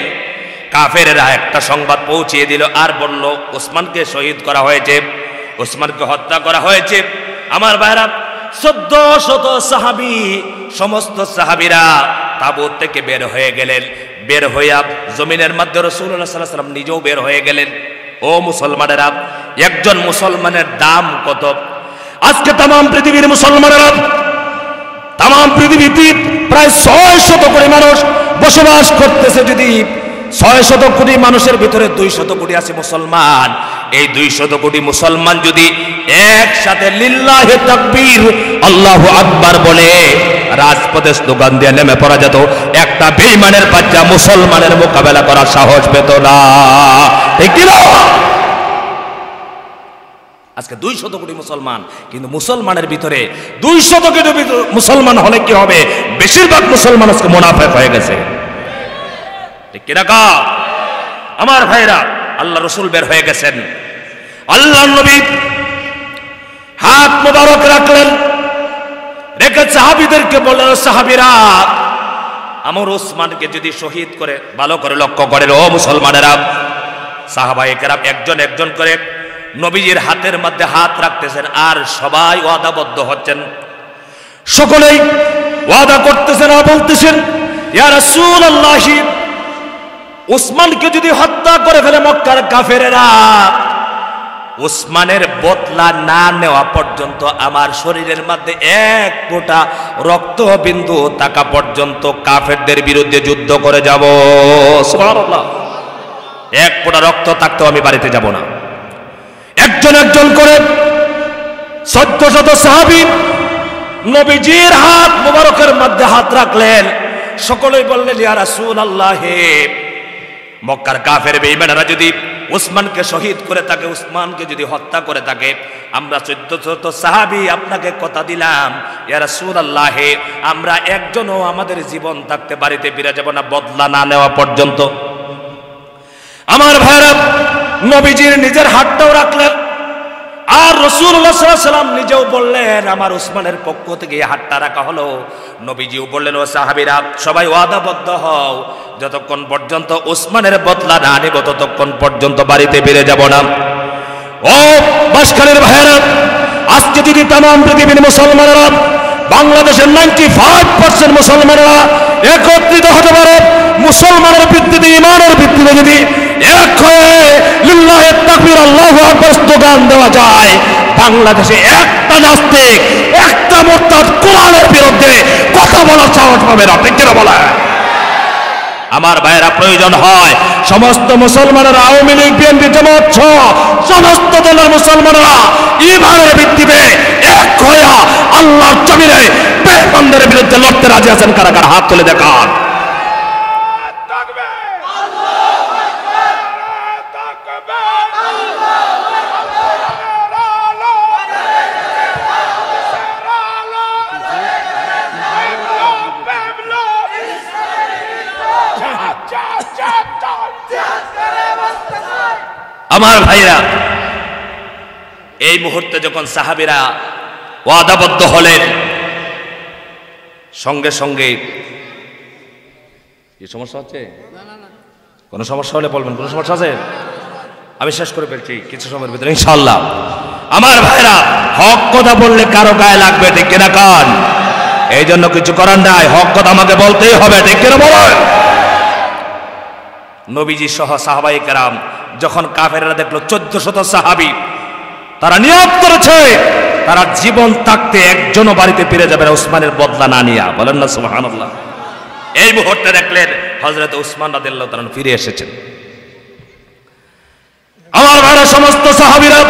কাফেরেরা একটা সংবাদ পৌঁছিয়ে দিল আর বলল ওসমানকে শহীদ করা হয়েছে, ওসমানকে হত্যা করা হয়েছে। আমার ভাইরা, 1400 সাহাবী, সমস্ত সাহাবীরা তাবুত থেকে বের হয়ে গেলেন। বের হইয়া জমিনের মধ্যে রাসূলুল্লাহ সাল্লাল্লাহু আলাইহি ওয়াসাল্লাম নিজেও বের হয়ে গেলেন। ও মুসলমানেরা, একজন মুসলমানের দাম কত? আজকে তাম পৃথিবীর মুসলমানেরা, তাম পৃথিবীতে প্রায় 600 কোটি মানুষ বসবাস করতেছে। যদি 600 কোটি মানুষের ভিতরে 200 কোটি আছে মুসলমান, এই 200 কোটি মুসলমান যদি একসাথে লিল্লাহি তাকবীর আল্লাহু আকবার বলে রাজপথে স্লোগান দিয়ে নেমে পড়া যেত, একটা বেঈমানের বাচ্চা মুসলমানের মোকাবেলা করার সাহস পেত না। ঠিক কি না? আজকে 200 কোটি মুসলমান, কিন্তু মুসলমানের ভিতরে 200 কোটি মুসলমান হলে কি হবে? বেশিরভাগ মুসলমান আজকে মুনাফিক হয়ে গেছে। ঠিক কি না? আমার ভাইরা, আল্লাহ রাসূল বের হয়ে গেছেন। আল্লাহর নবী হাত মোবারক রাখলেন, রেখে সাহাবীদেরকে বললেন, সাহাবীরা আমার ওসমানকে যদি শহীদ করে, ভালো করে লক্ষ্য করেন ও মুসলমানেরা, সাহাবায়ে কেরাম একজন একজন করে নবীজির হাতের মধ্যে হাত রাখতেছেন আর সবাই ওয়াদাবদ্ধ হচ্ছেন। সকলেই ওয়াদা করতেছেন আর বলতেছেন, ইয়া রাসূলুল্লাহ, উসমানকে যদি হত্যা করে ফেলে মক্কার কাফেরেরা, উসমানের বদলা না নেওয়া পর্যন্ত আমার শরীরের মধ্যে এক ফোঁটা রক্ত বিন্দু থাকা পর্যন্ত কাফেরদের বিরুদ্ধে যুদ্ধ করে যাব। সুবহানাল্লাহ। এক ফোঁটা রক্ত থাকতেও আমি বাড়িতে যাব না। একজন একজন করে 1400 সাহাবী নবীজির হাত মুবারকের মধ্যে হাত রাখলেন। সকলেই বললেন, ইয়া রাসূলুল্লাহ, মক্কার কাফের বেঈমানেরা যদি উসমানকে শহীদ করে থাকে, উসমানকে যদি হত্যা করে থাকে, আমরা 1400 সাহাবী আপনাকে কথা দিলাম, ইয়া রাসূলুল্লাহ, আমরা একজনও আমাদের জীবন থাকতে বাড়িতে ফিরে যাব না বদলা না নেওয়া পর্যন্ত। আমার ভাইরা, নবীজির নিজের হাতটাও রাখলেন আর রাসূলুল্লাহ সাল্লাল্লাহু আলাইহি ওয়াসাল্লাম নিজেও বললেন, আমার উসমানের পক্ষ থেকে এই হাতটা রাখা হলো। নবীজিও বললেন, ও সাহাবীরা সবাই ওয়াদাবদ্ধ হও, যতক্ষণ পর্যন্ত উসমানের বদলা না নেব ততক্ষণ পর্যন্ত বাড়িতে ফিরে যাব না। ও বাসখালীর ভাইয়েরা, আজকে যদি তাম পৃথিবীর মুসলমানেরা, বাংলাদেশের 95% মুসলমানেরা একত্রিত হতে পারে, মুসলমানের ভিত্তিতে, ঈমানের ভিত্তিতে যদি এক হয়ে লিল্লাহি তাকবীর আল্লাহু আকবার স্লোগান দেওয়া যায়, বাংলাদেশে একটা নাস্তিক, একটা মুরতাদ কোরআনের বিরুদ্ধে কথা বলার সাহস পাবে না। ঠিক কিনা বলে? আমার ভাইয়েরা, প্রয়োজন হয় সমস্ত মুসলমানেরা, আওয়ামী লীগ, বিএনপি, জামাত সহ সমস্ত দলের মুসলমানেরা ঈমানের ভিত্তিতে এক হয়ে আল্লাহর জমিনে বেঈমানদের বিরুদ্ধে লড়তে রাজি আছেন? কারা কারা হাত তুলে দেখান। আমার ভাইরা, এই মুহূর্তে যখন সাহাবীরা ওয়াদাবদ্ধ হলেন, সঙ্গে সঙ্গে কি সমস্যা হচ্ছে? কোন সমস্যা হলে বলবেন। কোন সমস্যা আছে? আমি শেষ করে ফেলছি কিছু সময়ের ভিতরে ইনশাআল্লাহ। আমার ভাইরা, হক কথা বললে কারো গায়ে লাগবে, ঠিক কিনা কান? এই জন্য কিছু করার নাই, হক কথা আমাকে বলতেই হবে, ঠিক কিনা বলেন? নবীজি সহ সাহাবায়ে কেরাম যখন কাফেররা দেখলো 1400 সাহাবী, তারা নিয়ত করেছে তারা জীবন থাকতে একজনও বাড়িতে ফিরে যাবে না উসমানের বদলা না নিয়া। বলেন না সুবহানাল্লাহ। এই মুহূর্তে দেখলেন হযরত উসমান রাদিয়াল্লাহু তাআলা ফিরে এসেছেন। আমার ভাইরা, সমস্ত সাহাবীরা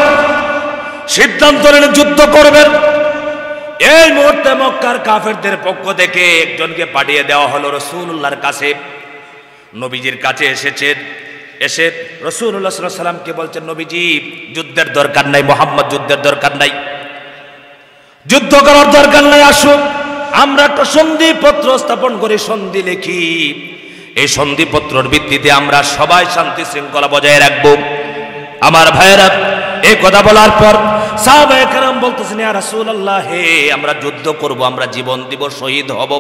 সিদ্ধান্ত নিলেন যুদ্ধ করবেন। এই মুহূর্তে মক্কার কাফেরদের পক্ষ থেকে একজনকে পাঠিয়ে দেওয়া হলো রাসূলুল্লাহর কাছে। নবীজির কাছে এসেছেন, এসে রাসূলুল্লাহ সাল্লাল্লাহু আলাইহি ওয়াসাল্লামকে বলছেন, নবীজি যুদ্ধের দরকার নাই, মুহাম্মদ যুদ্ধের দরকার নাই, যুদ্ধ করার দরকার নাই, আসুন আমরা একটা সন্ধিপত্র স্থাপন করে সন্ধি লিখি, এই সন্ধিপত্রের ভিত্তিতে আমরা সবাই শান্তি শৃঙ্খলা বজায় রাখবো। আমার ভাইয়েরা, এই কথা বলার পর সাহাবায়ে কেরাম বলতেছেন, ইয়া রাসূলুল্লাহ, হে আমরা যুদ্ধ করব, আমরা জীবন দিব, শহীদ হব,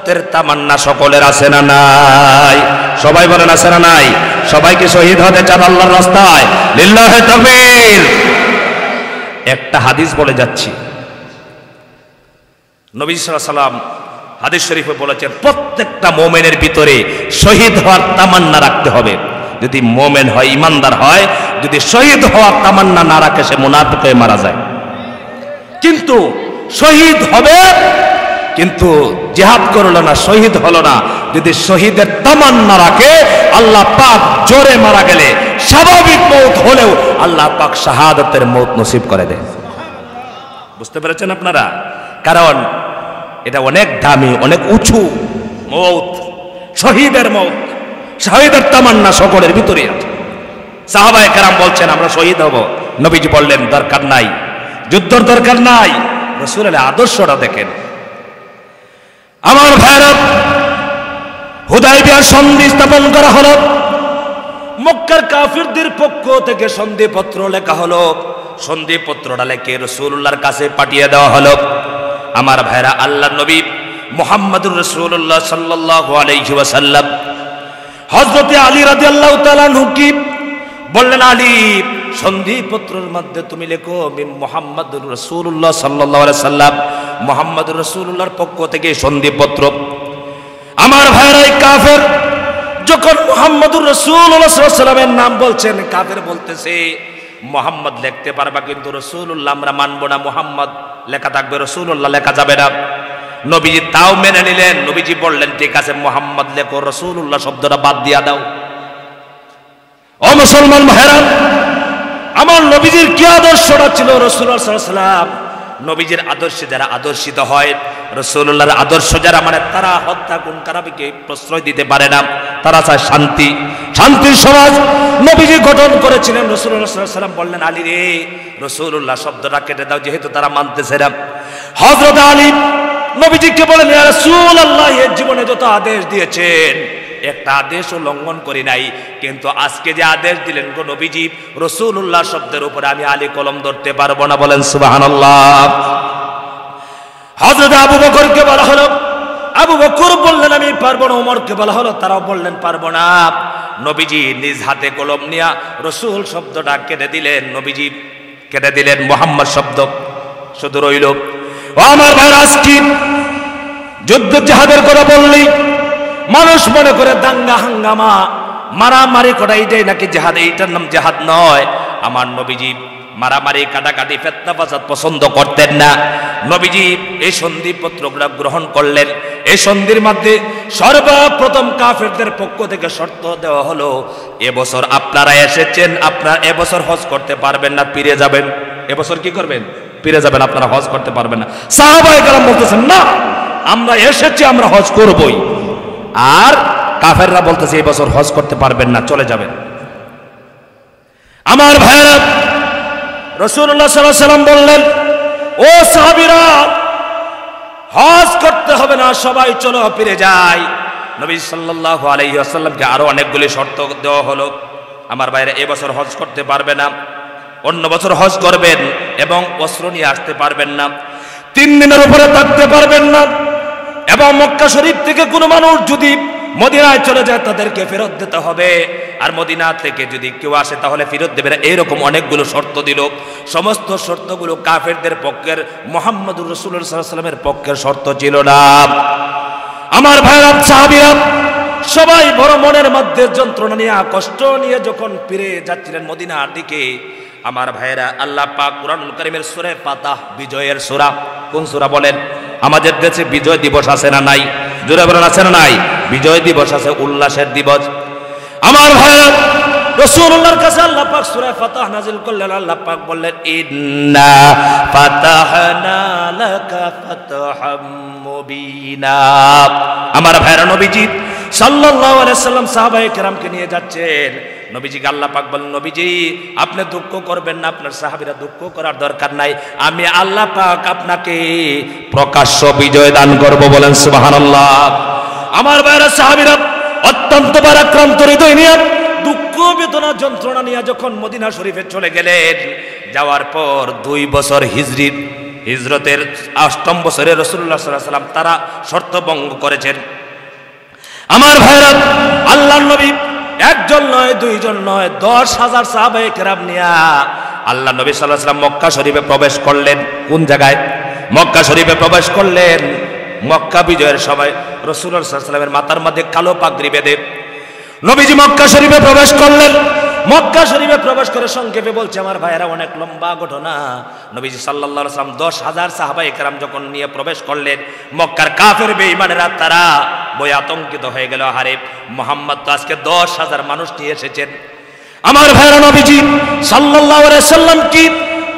তের তামান্না সকলের আছে না নাই? সবাই বলেন আছে না নাই? সবাইকে শহীদ হতে চান আল্লাহর রাস্তায়? লিল্লাহি তাকবীর। একটা হাদিস বলে যাচ্ছি, নবী সাল্লাল্লাহু আলাইহি ওয়াসাল্লাম হাদিস শরীফে বলেছেন, প্রত্যেকটা মুমিনের ভিতরে শহীদ হওয়ার তামান্না রাখতে হবে। যদি মুমিন হয়, ইমানদার হয়, যদি শহীদ হওয়ার তামান্না না রাখে, সে মুনাফিক হয়ে মারা যায়। কিন্তু শহীদ হবে, কিন্তু জিহাদ করলো না, শহীদ হলো না, যদি শহীদের তামান্না রাখে, আল্লাহ পাক জোরে মারা গেলে, স্বাভাবিক মৌত হলেও আল্লাহ পাক শাহাদাতের মৌত নসিব করে দেয়। বুঝতে পেরেছেন আপনারা? কারণ এটা অনেক দামি, অনেক উঁচু মৌত, শহীদের মৌত, শহীদের তামান্না সকলের ভিতরে আছে। সাহাবায়ে কেরাম বলছেন আমরা শহীদ হব, নবীজি বললেন দরকার নাই, যুদ্ধের দরকার নাই। রাসূলের আদর্শটা দেখেন। আমার ভাইরা, হুদায়বিয়ার সন্ধি স্থাপন করা হলো, মক্কার কাফিরদের পক্ষ থেকে সন্ধিপত্র লেখা হলো, সন্ধিপত্রটা লিখে রাসূলুল্লাহর কাছে পাঠিয়ে দেওয়া হলো। আমার ভাইরা, আল্লাহর নবী মুহাম্মদুর রাসূলুল্লাহ সাল্লাল্লাহু আলাইহি ওয়াসাল্লাম হযরতে আলী রাদিয়াল্লাহু তাআলা আনহু কি বললেন, আলী সন্ধিপত্রের মধ্যে তুমি লেখো মুহাম্মদুর রাসূলুল্লাহ সাল্লাল্লাহু আলাইহি ওয়াসাল্লাম, মুহাম্মদুর রাসূলুল্লাহর পক্ষ থেকে সন্ধিপত্র। আমার ভাইরা, এই কাফের যখন মুহাম্মদুর রাসূলুল্লাহ সাল্লাল্লাহু আলাইহি ওয়াসাল্লামের নাম বলছেন, কাফের বলতেছে মুহাম্মদ লিখতে পারবা, কিন্তু রাসূলুল্লাহ আমরা মানব না, মুহাম্মদ লেখা থাকবে, রাসূলুল্লাহ লেখা যাবে না। নবীজি তাও মেনে নিলেন। নবীজি বললেন, ঠিক আছে মুহাম্মদ লেখো, রাসূলুল্লাহ শব্দটা বাদ দিয়া দাও। ও মুসলমান ভাইরা, আমার নবীজির কি আদর্শটা ছিল? রাসূলুল্লাহ সাল্লাল্লাহু আলাইহি ওয়াসাল্লাম নবীজির আদর্শে যারা আদর্শিত হয়, রাসূলুল্লাহর আদর্শ যারা মানে, তারা হত্যা গুণ খারাপিকে প্রশ্রয় দিতে পারে না, তারা চায় শান্তি, শান্তির সমাজ নবীজি গঠন করেছিলেন। রাসূলুল্লাহ সাল্লাল্লাহু আলাইহি ওয়াসাল্লাম বললেন, আলী রে রাসূলুল্লাহ শব্দটা কেটে দাও, যেহেতু তারা মানতেছে না। হযরত আলী নবীজিকে বলেন, ইয়া রাসূলুল্লাহ, এর জীবনে যত আদেশ দিয়েছেন একটা আদেশও লঙ্ঘন করি নাই, কিন্তু আজকে যে আদেশ দিলেন গো নবীজি, রাসূলুল্লাহ শব্দের উপরে আমি আলী কলম ধরতে পারবো না। বলেন সুবহানাল্লাহ। হযরত আবু বকরকে বলা হলো, আবু বকর বললেন আমি পারবো না। ওমরকে বলা হলো, তারাও বললেন পারবো না। নবীজি নিজ হাতে কলম নিয়ে রাসূল শব্দটা কেটে দিলেন, নবীজি কেটে দিলেন, মুহাম্মদ শব্দ শুধু রইল। ও আমার ভাইরা, আজকে যুদ্ধ জিহাদের কথা বললি মানুষ মনে করে দাঙ্গা হাঙ্গামা মারামারি করা এটাই নাকি জিহাদ, এইটার নাম জিহাদ নয়। আমার নবীজি মারামারি কাটাকাটি ফিতনা ফাসাদ পছন্দ করতেন না। নবীজি এই সন্ধিপত্রগুলো গ্রহণ করলেন। এই সন্ধির মধ্যে সর্বপ্রথম কাফেরদের পক্ষ থেকে শর্ত দেওয়া হলো, এবছর আপনারা এসেছেন, আপনারা এবছর হজ করতে পারবেন না, ফিরে যাবেন। এবছর কি করবেন? ফিরে যাবেন, আপনারা হজ করতে পারবেন না। সাহাবায়ে কেরাম বলতেছেন, না আমরা এসেছি, আমরা হজ করবই। আর কাফেররা বলতেছে এবছর হজ করতে পারবেন না, চলে যাবেন। আমার ভাইরা, রাসূলুল্লাহ সাল্লাল্লাহু আলাইহি ওয়াসাল্লাম বললেন, ও সাহাবীরা হজ করতে হবে না, সবাই চলো ফিরে যাই। নবী সাল্লাল্লাহু আলাইহি ওয়াসাল্লামকে আরো অনেকগুলি শর্ত দেওয়া হলো। আমার ভাইরা, এবছর হজ করতে পারবে না, অন্য বছর হজ করবেন, এবং অস্ত্র নিয়ে আসতে পারবেন না, 3 দিনের উপরে থাকতে পারবেন না, এবং মক্কা শরীফ থেকে কোনো মানুষ যদি মদিনায় চলে যায় তাদেরকে ফেরত দিতে হবে, আর মদিনা থেকে যদি কেউ আসে তাহলে ফেরত দেবে না। এইরকম অনেকগুলো শর্ত দিল। সমস্ত শর্তগুলো কাফেরদের পক্ষের, মুহাম্মদুর রাসূলুল্লাহ সাল্লাল্লাহু আলাইহি ওয়াসাল্লামের পক্ষের শর্ত ছিল না। আমার ভাইরা, সাহাবীরা সবাই বড় মনের মধ্যে যন্ত্রণা নিয়ে, কষ্ট নিয়ে যখন ফিরে যাচ্ছিলেন মদিনার দিকে, আমার ভাইরা, আল্লাহ পাক কুরআনুল কারীমের সূরা ফাতহ, বিজয়ের সূরা, কোন সূরা বলেন? আমাদের দেশে বিজয় দিবস আছে না নাই? জোরে বলেন আছে না নাই? বিজয় দিবস আছে, উল্লাসের দিবস। আমার ভাইরা, রাসূলুল্লাহর কাছে আল্লাহ পাক সূরা ফাতহ নাযিল করলেন। আল্লাহ পাক বললেন ইন্না ফাতাহনা লাকা ফাতহাম মুবিনা। আমার ভাইরা, নবীজি সাল্লাল্লাহু আলাইহি সাল্লাম সাহাবায়ে কেরামকে নিয়ে যাচ্ছেন। নবীজিকে আল্লাহ পাক বলেন, নবীজি আপনি দুঃখ করবেন না, আপনার সাহাবীরা দুঃখ করার দরকার নাই, আমি আল্লাহ পাক আপনাকে প্রকাশ্য বিজয় দান করব। বলেন সুবহানাল্লাহ। আমার ভাইরা সাহাবীরা অত্যন্ত পরাক্রান্ত হৃদয় নিয়ে, দুঃখ বেদনা যন্ত্রণা নিয়ে যখন মদিনা শরীফে চলে গেলেন, যাওয়ার পর 2 বছর হিজরতের 8ম বছরে রাসূলুল্লাহ সাল্লাল্লাহু আলাইহি ওয়াসাল্লাম তারা শর্ত ভঙ্গ করেছেন। আমার ভাইরা, আল্লাহর নবী একজন নয়, 2 জন নয়, 10,000 সাহাবায়ে কেরাম নিয়া আল্লাহ নবী সাল্লাল্লাহু আলাইহি ওয়াসাল্লাম মক্কা শরীফে প্রবেশ করলেন। কোন জায়গায়? মক্কা শরীফে প্রবেশ করলেন। মক্কা বিজয়ের সময় রাসূলুল্লাহ সাল্লাল্লাহু আলাইহি ওয়াসাল্লামের মাথার মধ্যে কালো পাগড়ি বেঁধে নবীজি মক্কা শরীফে প্রবেশ করলেন। মক্কা শরীফে প্রবেশ করে সংক্ষেপে বলছে আমার ভাইয়েরা, অনেক লম্বা ঘটনা। নবীজি সাল্লাল্লাহু আলাইহি ওয়াসাল্লাম 10,000 সাহাবায়ে কেরাম যখন নিয়ে প্রবেশ করলেন, মক্কার কাফের বেঈমানেরা তারা বই আতঙ্কিত হয়ে গেল, হারে মুহাম্মদ তো আজকে 10,000 মানুষ নিয়ে এসেছেন। আমার ভাইয়েরা, নবীজি সাল্লাল্লাহু আলাইহি ওয়াসাল্লাম কি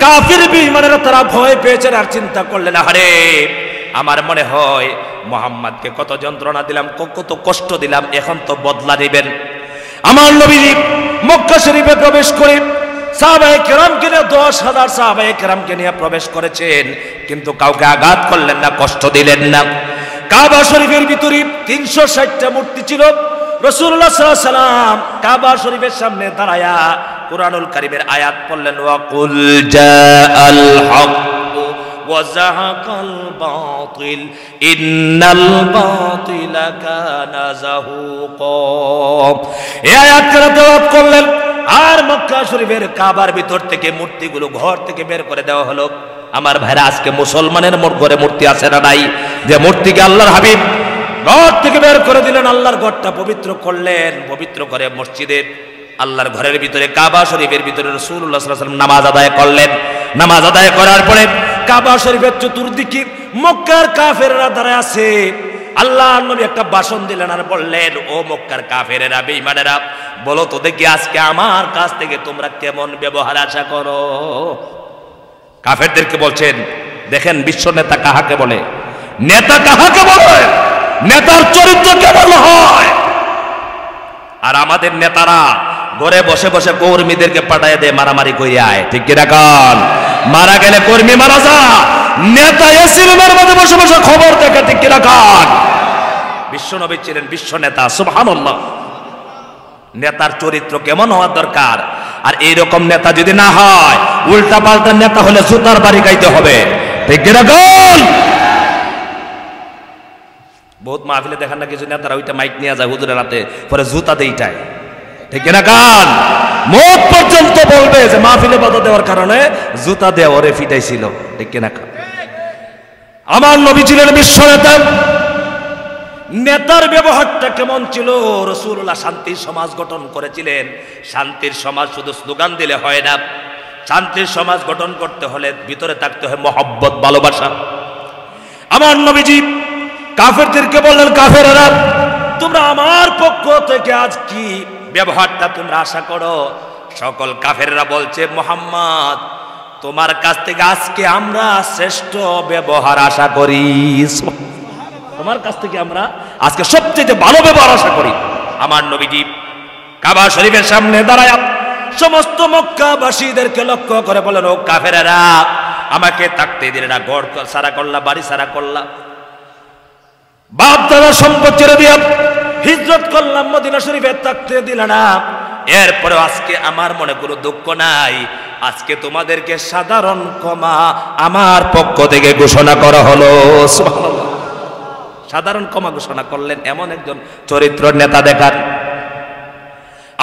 কাফের বেঈমানেরা তারা ভয় পেয়েছেন আর চিন্তা করলেন, হারে আমার মনে হয় মুহাম্মদকে কত যন্ত্রণা দিলাম, কত কষ্ট দিলাম, এখন তো বদলা নেবেন। আমার নবীজি মক্কা শরীফে প্রবেশ করে সাহাবায়ে কেরামকে নিয়ে 10,000 সাহাবায়ে কেরামকে নিয়ে প্রবেশ করেছেন, কিন্তু কাউকে আঘাত করলেন না, কষ্ট দিলেন না। কাবা শরীফের ভিতরে 360টা মূর্তি ছিল। রাসূলুল্লাহ সাল্লাল্লাহু আলাইহি ওয়াসাল্লাম কাবা শরীফের সামনে দাঁড়ায়া কুরআনুল কারীমের আয়াত পড়লেন, ওয়া কুল জাআল হক ওয়াজাহাকাল বাতিল ইন্নাল বাতিলা কানা যাহুকা। এই আয়াতটা তেলাওয়াত করলেন, আর মক্কা শরীফের কাবার ভিতর থেকে মূর্তিগুলো ঘর থেকে বের করে দেওয়া হলো। আমার ভাইরা, আজকে মুসলমানের ঘরে মূর্তি আছে না নাই? যে মূর্তিকে আল্লাহর হাবিব ঘর থেকে বের করে দিলেন, আল্লাহর ঘরটা পবিত্র করলেন, পবিত্র করে মসজিদে আল্লাহর ঘরের ভিতরে কাবা শরীফের ভিতরে রাসূলুল্লাহ সাল্লাল্লাহু আলাইহি ওয়াসাল্লাম নামাজ আদায় করলেন। নামাজ আদায় করার পরে কাবা শরীফের চতুর্দিকে মক্কার কাফেররা দাঁড়ায় আছে। আল্লাহর নবী একটা ভাষণ দিলেন আর বললেন, ও মক্কার কাফেরেরা, বেঈমানেরা, বলো তো দেখি আজকে আমার কাছ থেকে তোমরা কেমন ব্যবহার আশা করো। কাফেরদেরকে বলছেন, দেখেন বিশ্ব নেতা কাহাকে বলে, নেতা কাহাকে বলে, নেতার চরিত্র কেমন হয়। আর আমাদের নেতারা ঘরে বসে বসে কর্মীদেরকে পাঠায় দেয় মারামারি করে আয়, ঠিক কিনা কান? মারা গেলে কর্মী মারা যা, নেতা এসি রুমের মধ্যে বসে বসে খবর দেখে, ঠিক কিনা কান? বিশ্বনবী ছিলেন বিশ্ব নেতা, সুবহানাল্লাহ। নেতার চরিত্র কেমন হওয়ার দরকার। আর এইরকম নেতা যদি না হয়, উল্টা পাল্টা নেতা হলে জুতার বাড়ি গাইতে হবে, ঠিক কিনা কান? বহুত মাহফিলে দেখেন না কিছু নেতারা ওইটা মাইক নিয়ে যায় হুজুরের হাতে, পরে জুতা দেইটায়, ঠিক কিনা কান? মুখ পর্যন্ত বলবে যে মাহফিলে বাধা দেওয়ার কারণে জুতা দেওয়া ওরে ফিটাইছিল, ঠিক কিনা কান? আমার নবী ছিলেন বিশ্ব নেতা। নেতার ব্যবহারটা কেমন ছিল? রাসূলুল্লাহ শান্তির সমাজ গঠন করেছিলেন। শান্তির সমাজ শুধু স্লোগান দিলে হয় না, শান্তির সমাজ গঠন করতে হলে ভিতরে থাকতে হয় মহব্বত, ভালোবাসা। আমার নবীজি কাফেরদেরকে বললেন, কাফেরেরা, তোমরা আমার পক্ষ থেকে আজ কি ব্যবহারটা তোমরা আশা করো? সকল কাফেররা বলছে, মুহাম্মদ তোমার কাছ থেকে আজকে আমরা শ্রেষ্ঠ ব্যবহার আশা করি, তোমার কাছ থেকে আমরা আজকে সবচেয়ে ভালো ব্যবহার আশা করি। আমার নবীজি কাবা শরীফের সামনে দাঁড়ায় সমস্ত মক্কাবাসীদেরকে লক্ষ্য করে বলেন, ও কাফেরেরা, আমাকে থাকতে দিলে না, ঘর সারা করলা, বাড়ি সারা করলা, বাপ দাদা সম্পদ ছেড়ে দিয়া হিজরত করলাম, মদিনা শরীফে থাকতে দিলে না। এরপরে আজকে আমার মনে কোনো দুঃখ নাই, আজকে তোমাদেরকে সাধারণ ক্ষমা আমার পক্ষ থেকে ঘোষণা করা হলো। সুবহানাল্লাহ। সাধারণ ক্ষমা ঘোষণা করলেন, এমন একজন চরিত্র নেতা দেখান।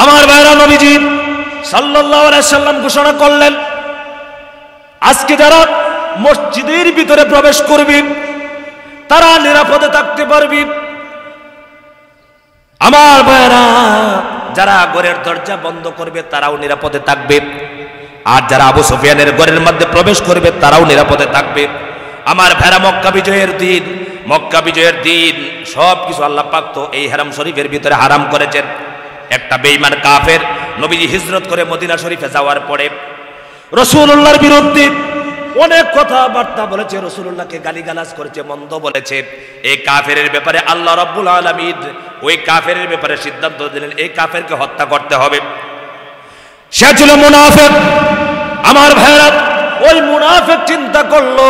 আমার ভাইরা, নবীজি সাল্লাল্লাহু আলাইহি ওয়াসাল্লাম ঘোষণা করলেন, আজকে যারা মসজিদের ভিতরে প্রবেশ করবে তারা নিরাপদে থাকতে পারবে। আমার ভাইরা, যারা ঘরের দরজা বন্ধ করবে তারাও নিরাপদে থাকবে, আর যারা আবু সুফিয়ানের ঘরের মধ্যে প্রবেশ করবে তারাও নিরাপদে থাকবে। আমার ভাইরা, মক্কা বিজয়ের দিন সব কিছু আল্লাহ পাক তো এই হারাম শরীফের ভিতরে হারাম করেছেন। একটা বেঈমান কাফের নবীজি হিজরত করে মদিনা শরীফে যাওয়ার পরে রাসূলুল্লাহর বিরুদ্ধে অনেক কথাবার্তা বলেছে, রাসূলুল্লাহকে গালিগালাজ করেছে, মন্দ বলেছে। এই কাফেরের ব্যাপারে আল্লাহ রাব্বুল আলামিন ওই কাফেরের ব্যাপারে সিদ্ধান্ত দিলেন এই কাফেরকে হত্যা করতে হবে। সে ছিল মুনাফিক। আমার ভাইরা, ওই মুনাফিক চিন্তা করলো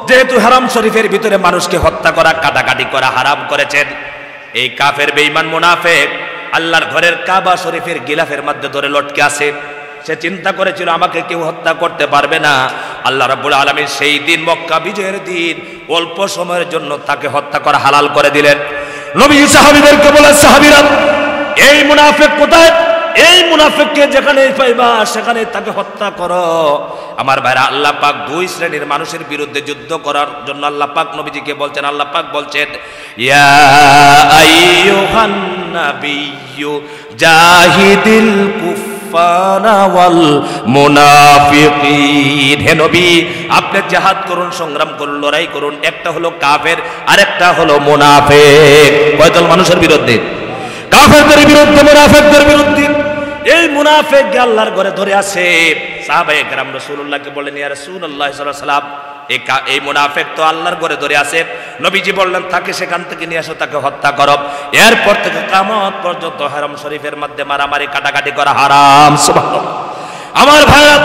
যেহেতু হারাম শরীফের ভিতরে মানুষকে হত্যা করা, কাটাকাটি করা হারাম করেছেন, এই কাফের বেঈমান মুনাফিক আল্লাহর ঘরের কাবা শরীফের গিলাফের মধ্যে ধরে লটকে আছে। সে চিন্তা করেছিল আমাকে কেউ হত্যা করতে পারবে না। আল্লাহ রাব্বুল আলামিন সেই দিন মক্কা বিজয়ের দিন অল্প সময়ের জন্য তাকে হত্যা করা হালাল করে দিলেন। নবী সাহাবীদেরকে বলেন, সাহাবীরা এই মুনাফিক কোথায়? এই মুনাফিককে যেখানে পাইবা সেখানে তাকে হত্যা করো। আমার ভাইরা, আল্লাহ পাক দুই শ্রেণীর মানুষের বিরুদ্ধে যুদ্ধ করার জন্য আল্লাহ পাক নবীজিকে বলছেন। আল্লাহ পাক বলছেন, ইয়া আইয়ুহান নাবিয়্যু জাহিদিল কুফফারা ওয়াল মুনাফিকিন। হে নবী, আপনি জিহাদ করুন, সংগ্রাম করুন, লড়াই করুন। একটা হলো কাফের, আরেকটা হলো মুনাফিক। কয় দল মানুষের বিরুদ্ধে? কাফেরদের বিরুদ্ধে, মুনাফিকদের বিরুদ্ধে। এই মুনাফিক আল্লাহর ঘরে ধরে আছে। সাহাবায়ে কেরাম রাসূলুল্লাহকে বললেন, ইয়া রাসূলুল্লাহ সাল্লাল্লাহু আলাইহি ওয়াসাল্লাম, এই মুনাফিক তো আল্লাহর ঘরে ধরে আছে। নবীজি বললেন, তাকে সেখান থেকে নিয়ে আসো, তাকে হত্যা করো। এরপর থেকে কিয়ামত পর্যন্ত হারাম শরীফের মধ্যে মারামারি কাটাকাটি করা হারাম। সুবহানাল্লাহ। আমার ভাইরা,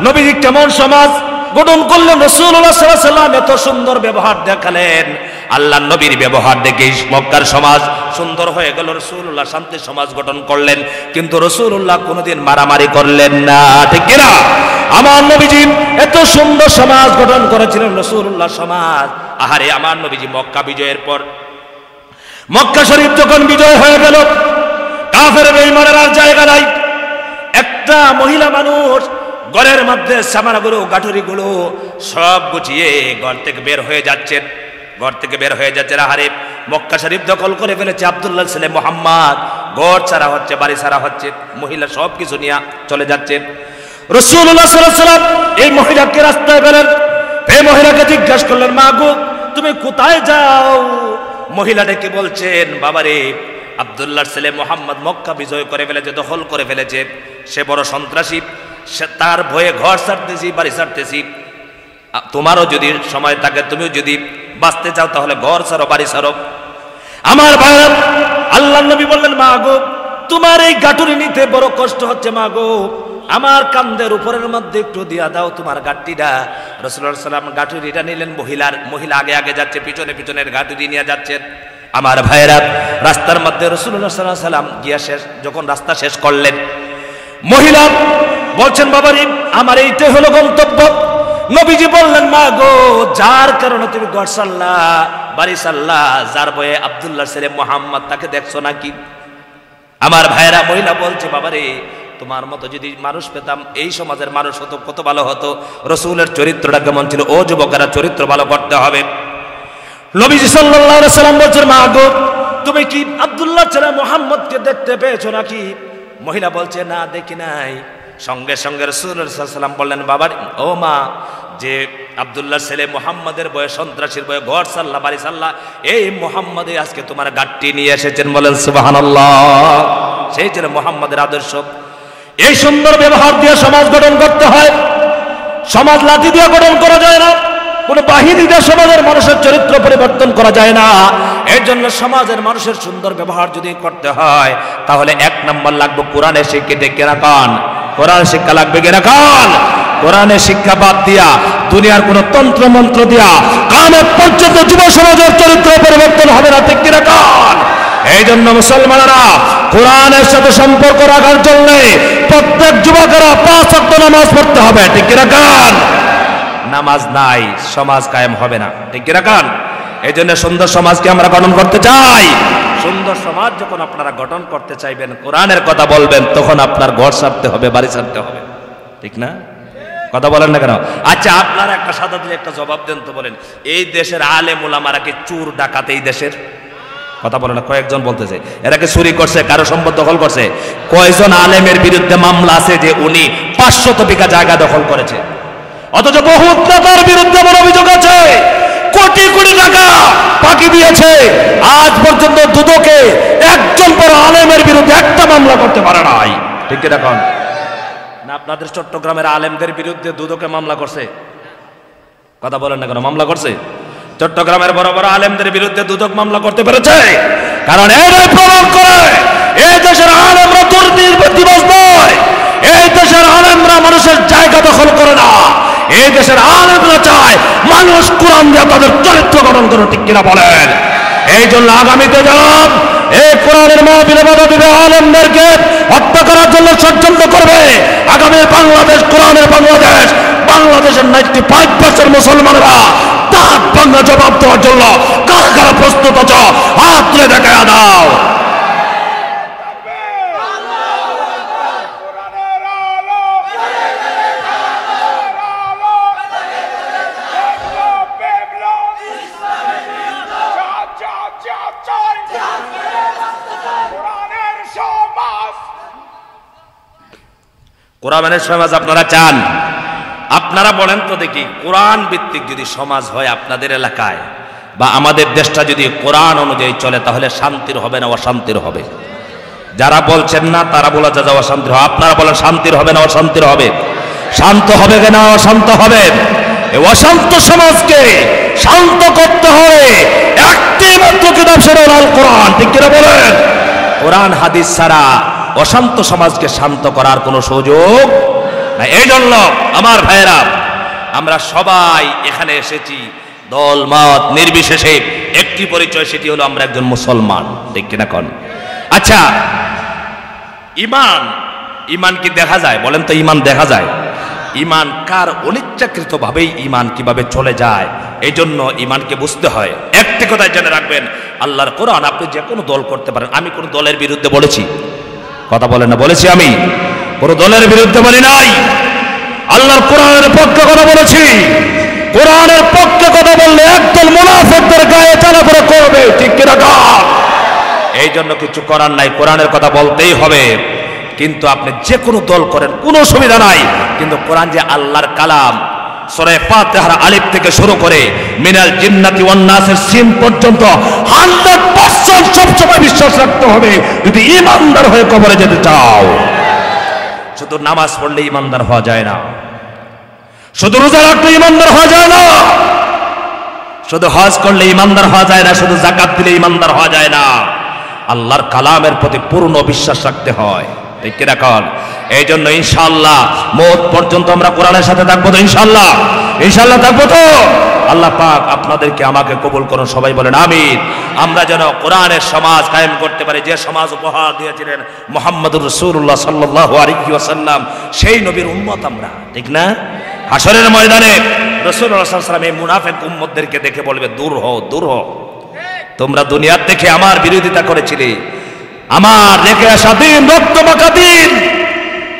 নবীজি কেমন সমাজ গঠন করলেন, রাসূলুল্লাহ সাল্লাল্লাহু আলাইহি ওয়াসাল্লাম এত সুন্দর ব্যবহার দেখালেন। আল্লাহর নবীর ব্যবহার দেখে মক্কার সমাজ সুন্দর হয়ে গেল। রাসূলুল্লাহ শান্তি সমাজ গঠন করলেন, কিন্তু রাসূলুল্লাহ কোনোদিন মারামারি করলেন না, ঠিক কি না? আমার নবীজি এত সুন্দর সমাজ গঠন করেছিলেন, রাসূলুল্লাহ সমাজ। আহারে, আমার নবীজি মক্কা বিজয়ের পর, মক্কা শরীফ যখন বিজয় হয়ে গেল, কাফের বেঈমানের আর জায়গা নাই। একটা মহিলা মানুষ ঘরের মধ্যে সামানাগুলো, গাঠুরিগুলো সব গুছিয়ে ঘর থেকে বের হয়ে যাচ্ছেন। আহারে, মক্কা শরীফ দখল করে ফেলেছে আব্দুল্লাহ ছেলে মুহাম্মদ। ঘর ছাড়া হচ্ছে, বাড়ি ছাড়া হচ্ছে, মহিলা সব কিছু নিয়ে চলে যাচ্ছে। রাসূলুল্লাহ সাল্লাল্লাহু আলাইহি ওয়াসাল্লাম এই মহিলাকে রাস্তায় পেলেন। এই মহিলাকে জিজ্ঞাসা করলেন, মা গো, তুমি কোথায় যাও? মহিলা ডেকে বলছেন, বাবারে, আব্দুল্লাহর ছেলে মুহাম্মদ মক্কা বিজয় করে ফেলেছে, দখল করে ফেলেছে। সে বড় সন্ত্রাসী, সে তার ভয়ে ঘর ছাড়তেছি, বাড়ি ছাড়তেছি। তোমারও যদি সময় থাকে, তুমিও যদি বাঁচতে চাও, তাহলে ঘর ছাড়ো, বাড়ি ছাড়ো। আমার ভাইরা, আল্লাহর নবী বললেন, মা গো, তোমার এই গাটুরি নিতে বড় কষ্ট হচ্ছে, মা গো, আমার কান্দের উপরের মধ্যে একটু দিয়া দাও তোমার গাট্টিটা। রাসূলুল্লাহ সাল্লাল্লাহু আলাইহি ওয়াসাল্লাম গাটুরিটা নিলেন। মহিলা আগে আগে যাচ্ছে, পিছনে পিছনের গাটুরি নিয়ে যাচ্ছেন। আমার ভাইরা, রাস্তার মধ্যে রাসূলুল্লাহ সাল্লাল্লাহু আলাইহি ওয়াসাল্লাম গিয়া যখন রাস্তা শেষ করলেন, মহিলা বলছেন, বাবারি, আমার এইটাই হলো গন্তব্য। নবীজি বললেন, মা গো, যার কারণে তুমি ঘর ছাড়লা, বাড়ি ছাড়লা, যার বয়ে আব্দুল্লাহর ছেলে মুহাম্মদ, তাকে দেখছো নাকি? আমার ভাইরা, মহিলা বলছে, বাবারে, তোমার মতো যদি মানুষ পেতাম, এই সমাজের মানুষ হতো, কত ভালো হতো। রাসূলের চরিত্রটা কেমন ছিল? ও যুবকেরা, চরিত্র ভালো করতে হবে। নবীজি সাল্লাল্লাহু আলাইহি ওয়াসাল্লাম বলছেন, মা গো, তুমি কি আব্দুল্লাহর ছেলে মুহাম্মদকে দেখতে পেয়েছো নাকি? মহিলা বলছে, না, দেখি নাই। সঙ্গে সঙ্গে রাসূলুল্লাহ সাল্লাল্লাহু আলাইহি ওয়াসাল্লাম বললেন, বাবার, ও মা, যে আব্দুল্লাহর ছেলে মুহাম্মদের বয়ে, সন্ত্রাসীর বয়ে ঘর ছাড়লা, বাড়ি ছাড়লা, এই মুহাম্মদই আজকে তোমার গাট্টি নিয়ে এসেছেন। বলেন সুবহানাল্লাহ। সেই ছিল মুহাম্মদের আদর্শ। এই সুন্দর ব্যবহার দিয়ে সমাজ গঠন করতে হয়। সমাজ লাঠি দিয়ে গঠন করা যায় না, কোন বাহিনী দিয়ে সমাজের মানুষের চরিত্র পরিবর্তন করা যায় না। এর জন্য সমাজের মানুষের সুন্দর ব্যবহার যদি করতে হয়, তাহলে 1 নম্বর লাগবে কোরআনের শিক্ষা। ডেকে রাখান, কোরআন শিক্ষা লাগবে, কে রাখান? কোরআনের শিক্ষা বাদ দিয়া, দুনিয়ার কোন তন্ত্র মন্ত্র দিয়া কামত পর্যন্ত যুব সমাজের চরিত্র পরিবর্তন হবে না, ঠিক কি রাখান? এই জন্য মুসলমানেরা কোরআনের সাথে সম্পর্ক রাখার জন্য প্রত্যেক যুবকেরা 5 ওয়াক্ত নামাজ পড়তে হবে, ঠিক কি রাখান? নামাজ নাই, সমাজ কায়েম হবে না, ঠিক কি রাখান? এই জন্য সুন্দর সমাজকে আমরা গঠন করতে চাই। সুন্দর সমাজ যখন আপনারা গঠন করতে চাইবেন, কোরআনের কথা বলবেন, তখন আপনার ঘর ছাড়তে হবে, বাড়ি ছাড়তে হবে, ঠিক না? কথা বলেন না কেন? আচ্ছা, আপনারা একটা সাদা দিলে একটা জবাব দেন তো, বলেন, এই দেশের আলেম ওলামারা কি চোর ডাকাত? এই দেশের কথা বলে না, কয়েকজন বলতেছে এরা কি চুরি করছে, কারো সম্পদ দখল করছে? কয়জন আলেমের বিরুদ্ধে মামলা আছে যে উনি 500 বিঘা জায়গা দখল করেছে? অথচ বহু নেতার বিরুদ্ধে বড় অভিযোগ আছে, কোটি কোটি টাকা ফাঁকি দিয়েছে। আজ পর্যন্ত দুদকে একজন বড় আলেমের বিরুদ্ধে বিরুদ্ধে একটা মামলা করতে পারে নাই। ঠিক কি এখন না? আপনাদের চট্টগ্রামের আলেমদের বিরুদ্ধে দুদকে মামলা করছে, কথা বলেন না কেন? মামলা করছে। চট্টগ্রামের বড় বড় আলেমদের বিরুদ্ধে দুদক মামলা করতে পেরেছে, কারণ এরাই প্রমাণ করে এই দেশের আলেমরা দুর্নীতিবাজ নয়। এই দেশের আলেমরা মানুষের জায়গা দখল করে না। এই দেশের আলেমরা চায় মানুষ কোরআন দিয়ে তাদের চরিত্র গঠন করে। ঠিক কিনা বলেন? এই জন্য আগামীতে যারা এই কোরআনের মাহফিলে বাধা দিবে, আলেমদেরকে হত্যা করার জন্য ষড়যন্ত্র করবে, আগামী বাংলাদেশ কোরআনের বাংলাদেশ, বাংলাদেশের 95% মুসলমানেরা তার বাংলা জবাব দেওয়ার জন্য কারা কারা প্রস্তুত আছো? হাত তুলে দেখা দাও। কোরআনের সমাজ আপনারা চান? আপনারা বলেন তো দেখি, কোরআন ভিত্তিক যদি সমাজ হয় আপনাদের এলাকায় বা আমাদের দেশটা যদি কোরআন অনুযায়ী চলে, তাহলে শান্তির হবে না অশান্তির হবে? যারা বলছেন না তারা বলে যা অশান্তির হবে, আপনারা বলেন শান্তির হবে না অশান্তির হবে? শান্ত হবে না অশান্ত হবে? এই অশান্ত সমাজকে শান্ত করতে হবে একটি মাত্র কিতাব, সেটা হলো আল কোরআন। ঠিক কিনা বলেন? কোরআন হাদিস ছাড়া অশান্ত সমাজকে শান্ত করার কোনো সুযোগ নাই। এই জন্য আমার ভাইয়েরা, আমরা সবাই এখানে এসেছি দল মত নির্বিশেষে, একটি পরিচয়, সেটি হলো আমরা একজন মুসলমান। ঠিক কিনা কোন? আচ্ছা, ইমান কি দেখা যায়? বলেন তো, ইমান দেখা যায়? ইমান কার অনিচ্ছাকৃত ভাবেই ইমান কিভাবে চলে যায়, এই জন্য ইমানকে বুঝতে হয়। একটি কথাই জেনে রাখবেন, আল্লাহর কোরআন আপনি যে কোনো দল করতে পারেন। আমি কোন দলের বিরুদ্ধে বলেছি? কথা বলেন না? বলেছি? আমি কোন দলের বিরুদ্ধে বলি নাই, আল্লাহর কোরআনের পক্ষে কথা বলেছি। কোরআনের পক্ষে কথা বললে একদল মুনাফিকদের গায়ে চালাফেরা করবে। ঠিক কিনা? এই জন্য কিছু করার নাই, কোরআনের কথা বলতেই হবে। কিন্তু আপনি যে কোনো দল করেন কোনো সুবিধা নাই, কিন্তু কোরআন যে আল্লাহর কালাম, সূরা ফাতিহার আলিফ থেকে শুরু করে মিনাল জিন্নাতি ওয়ান নাসের সিন পর্যন্ত 100% সবসময় বিশ্বাস রাখতে হবে যদি ঈমানদার হয়ে কবরে যেতে চাও। শুধু নামাজ পড়লে ঈমানদার হওয়া যায় না, শুধু রোজা রাখলে ঈমানদার হওয়া যায় না, শুধু হজ করলে ঈমানদার হওয়া যায় না, শুধু যাকাত দিলে ঈমানদার হওয়া যায় না। আল্লাহর কালামের প্রতি পূর্ণ বিশ্বাস রাখতে হয়। ঠিক কি রাখুন? এই জন্য ইনশাআল্লাহ মওত পর্যন্ত আমরা কোরআনের সাথে থাকবো তো? ইনশাআল্লাহ, ইনশাআল্লাহ থাকবো তো? আল্লাহ পাক আপনাদেরকে আমাকে কবুল করুন, সবাই বলেন আমিন। আমরা যেন কোরআনের সমাজ কায়েম করতে পারি, যে সমাজ উপহার দিয়েছিলেন মুহাম্মদুর রাসূলুল্লাহ সাল্লাল্লাহু আলাইহি ওয়াসাল্লাম, সেই নবীর উম্মত আমরা। ঠিক না? হাসরের ময়দানে রাসূলুল্লাহ সাল্লাল্লাহু আলাইহি ওয়াসাল্লাম এই মুনাফিক উম্মতদেরকে দেখে বলবে, দূর হও, দূর হও, তোমরা দুনিয়ার দেখে আমার বিরোধিতা করেছিলে, আমার রেখে আসা দিন, রক্ত মাখা দিন,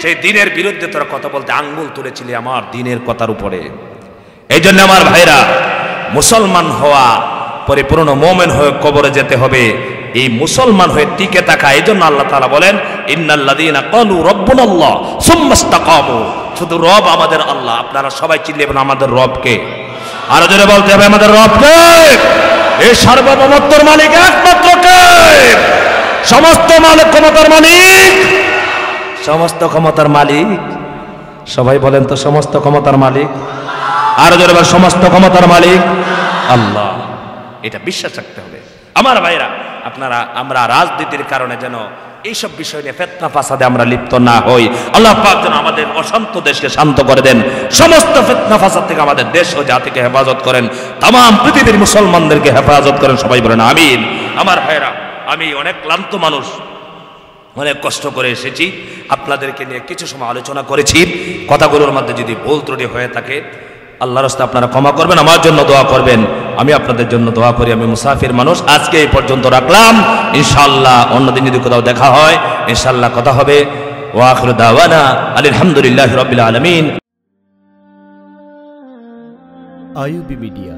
সেই দিনের বিরুদ্ধে তোরা কথা বলতে আঙ্গুল তুলেছিলি আমার দিনের কথার উপরে। এই জন্য আমার ভাইরা, মুসলমান হওয়া, পরিপূর্ণ মুমিন হয়ে কবরে যেতে হবে। এই মুসলমান হয়ে টিকে থাকা, এই জন্য আল্লাহ তাআলা বলেন, ইন্নাল্লাযীনা ক্বালু রাব্বুনাল্লাহ সুম্মা ইসতাকামু, শুধু রব আমাদের আল্লাহ। আপনারা সবাই চিল্লাবেন আমাদের রবকে, আরো জোরে বলতে হবে আমাদের রবকে। এই সার্বভৌমত্বের মালিক একমাত্র কে? সমস্ত মালিক ক্ষমতার মালিক, সমস্ত ক্ষমতার মালিক, সবাই বলেন তো, সমস্ত ক্ষমতার মালিক। আরো জোরে বলেন, সমস্ত ক্ষমতার মালিক আল্লাহ। এটা বিশ্বাস রাখতে হবে আমার ভাইরা। আপনারা, আমরা রাজনীতির কারণে যেন এইসব বিষয় নিয়ে ফিতনা ফাসাদে আমরা লিপ্ত না হই। আল্লাহ পাক যেন আমাদের অশান্ত দেশকে শান্ত করে দেন, সমস্ত ফিতনা ফাসাদ থেকে আমাদের দেশ ও জাতিকে হেফাজত করেন, তামাম পৃথিবীর মুসলমানদেরকে হেফাজত করেন, সবাই বলেন আমিন। আমার ভাইরা, আমি অনেক ক্লান্ত মানুষ, অনেক কষ্ট করে এসেছি, আপনাদেরকে নিয়ে কিছু সময় আলোচনা করেছি। কথাগুলোর মধ্যে যদি ভুল ত্রুটি হয়ে থাকে আল্লাহর রাস্তায় আপনারা ক্ষমা করবেন, আমার জন্য দোয়া করবেন, আমি আপনাদের জন্য দোয়া করি। আমি মুসাফির মানুষ, আজকে এই পর্যন্ত রাখলাম। ইনশাআল্লাহ অন্যদিন যদি কোথাও দেখা হয় ইনশাআল্লাহ কথা হবে। ওয়া আখিরু দাওয়ানা আলহামদুলিল্লাহি রাব্বিল আলামিন। IUB media.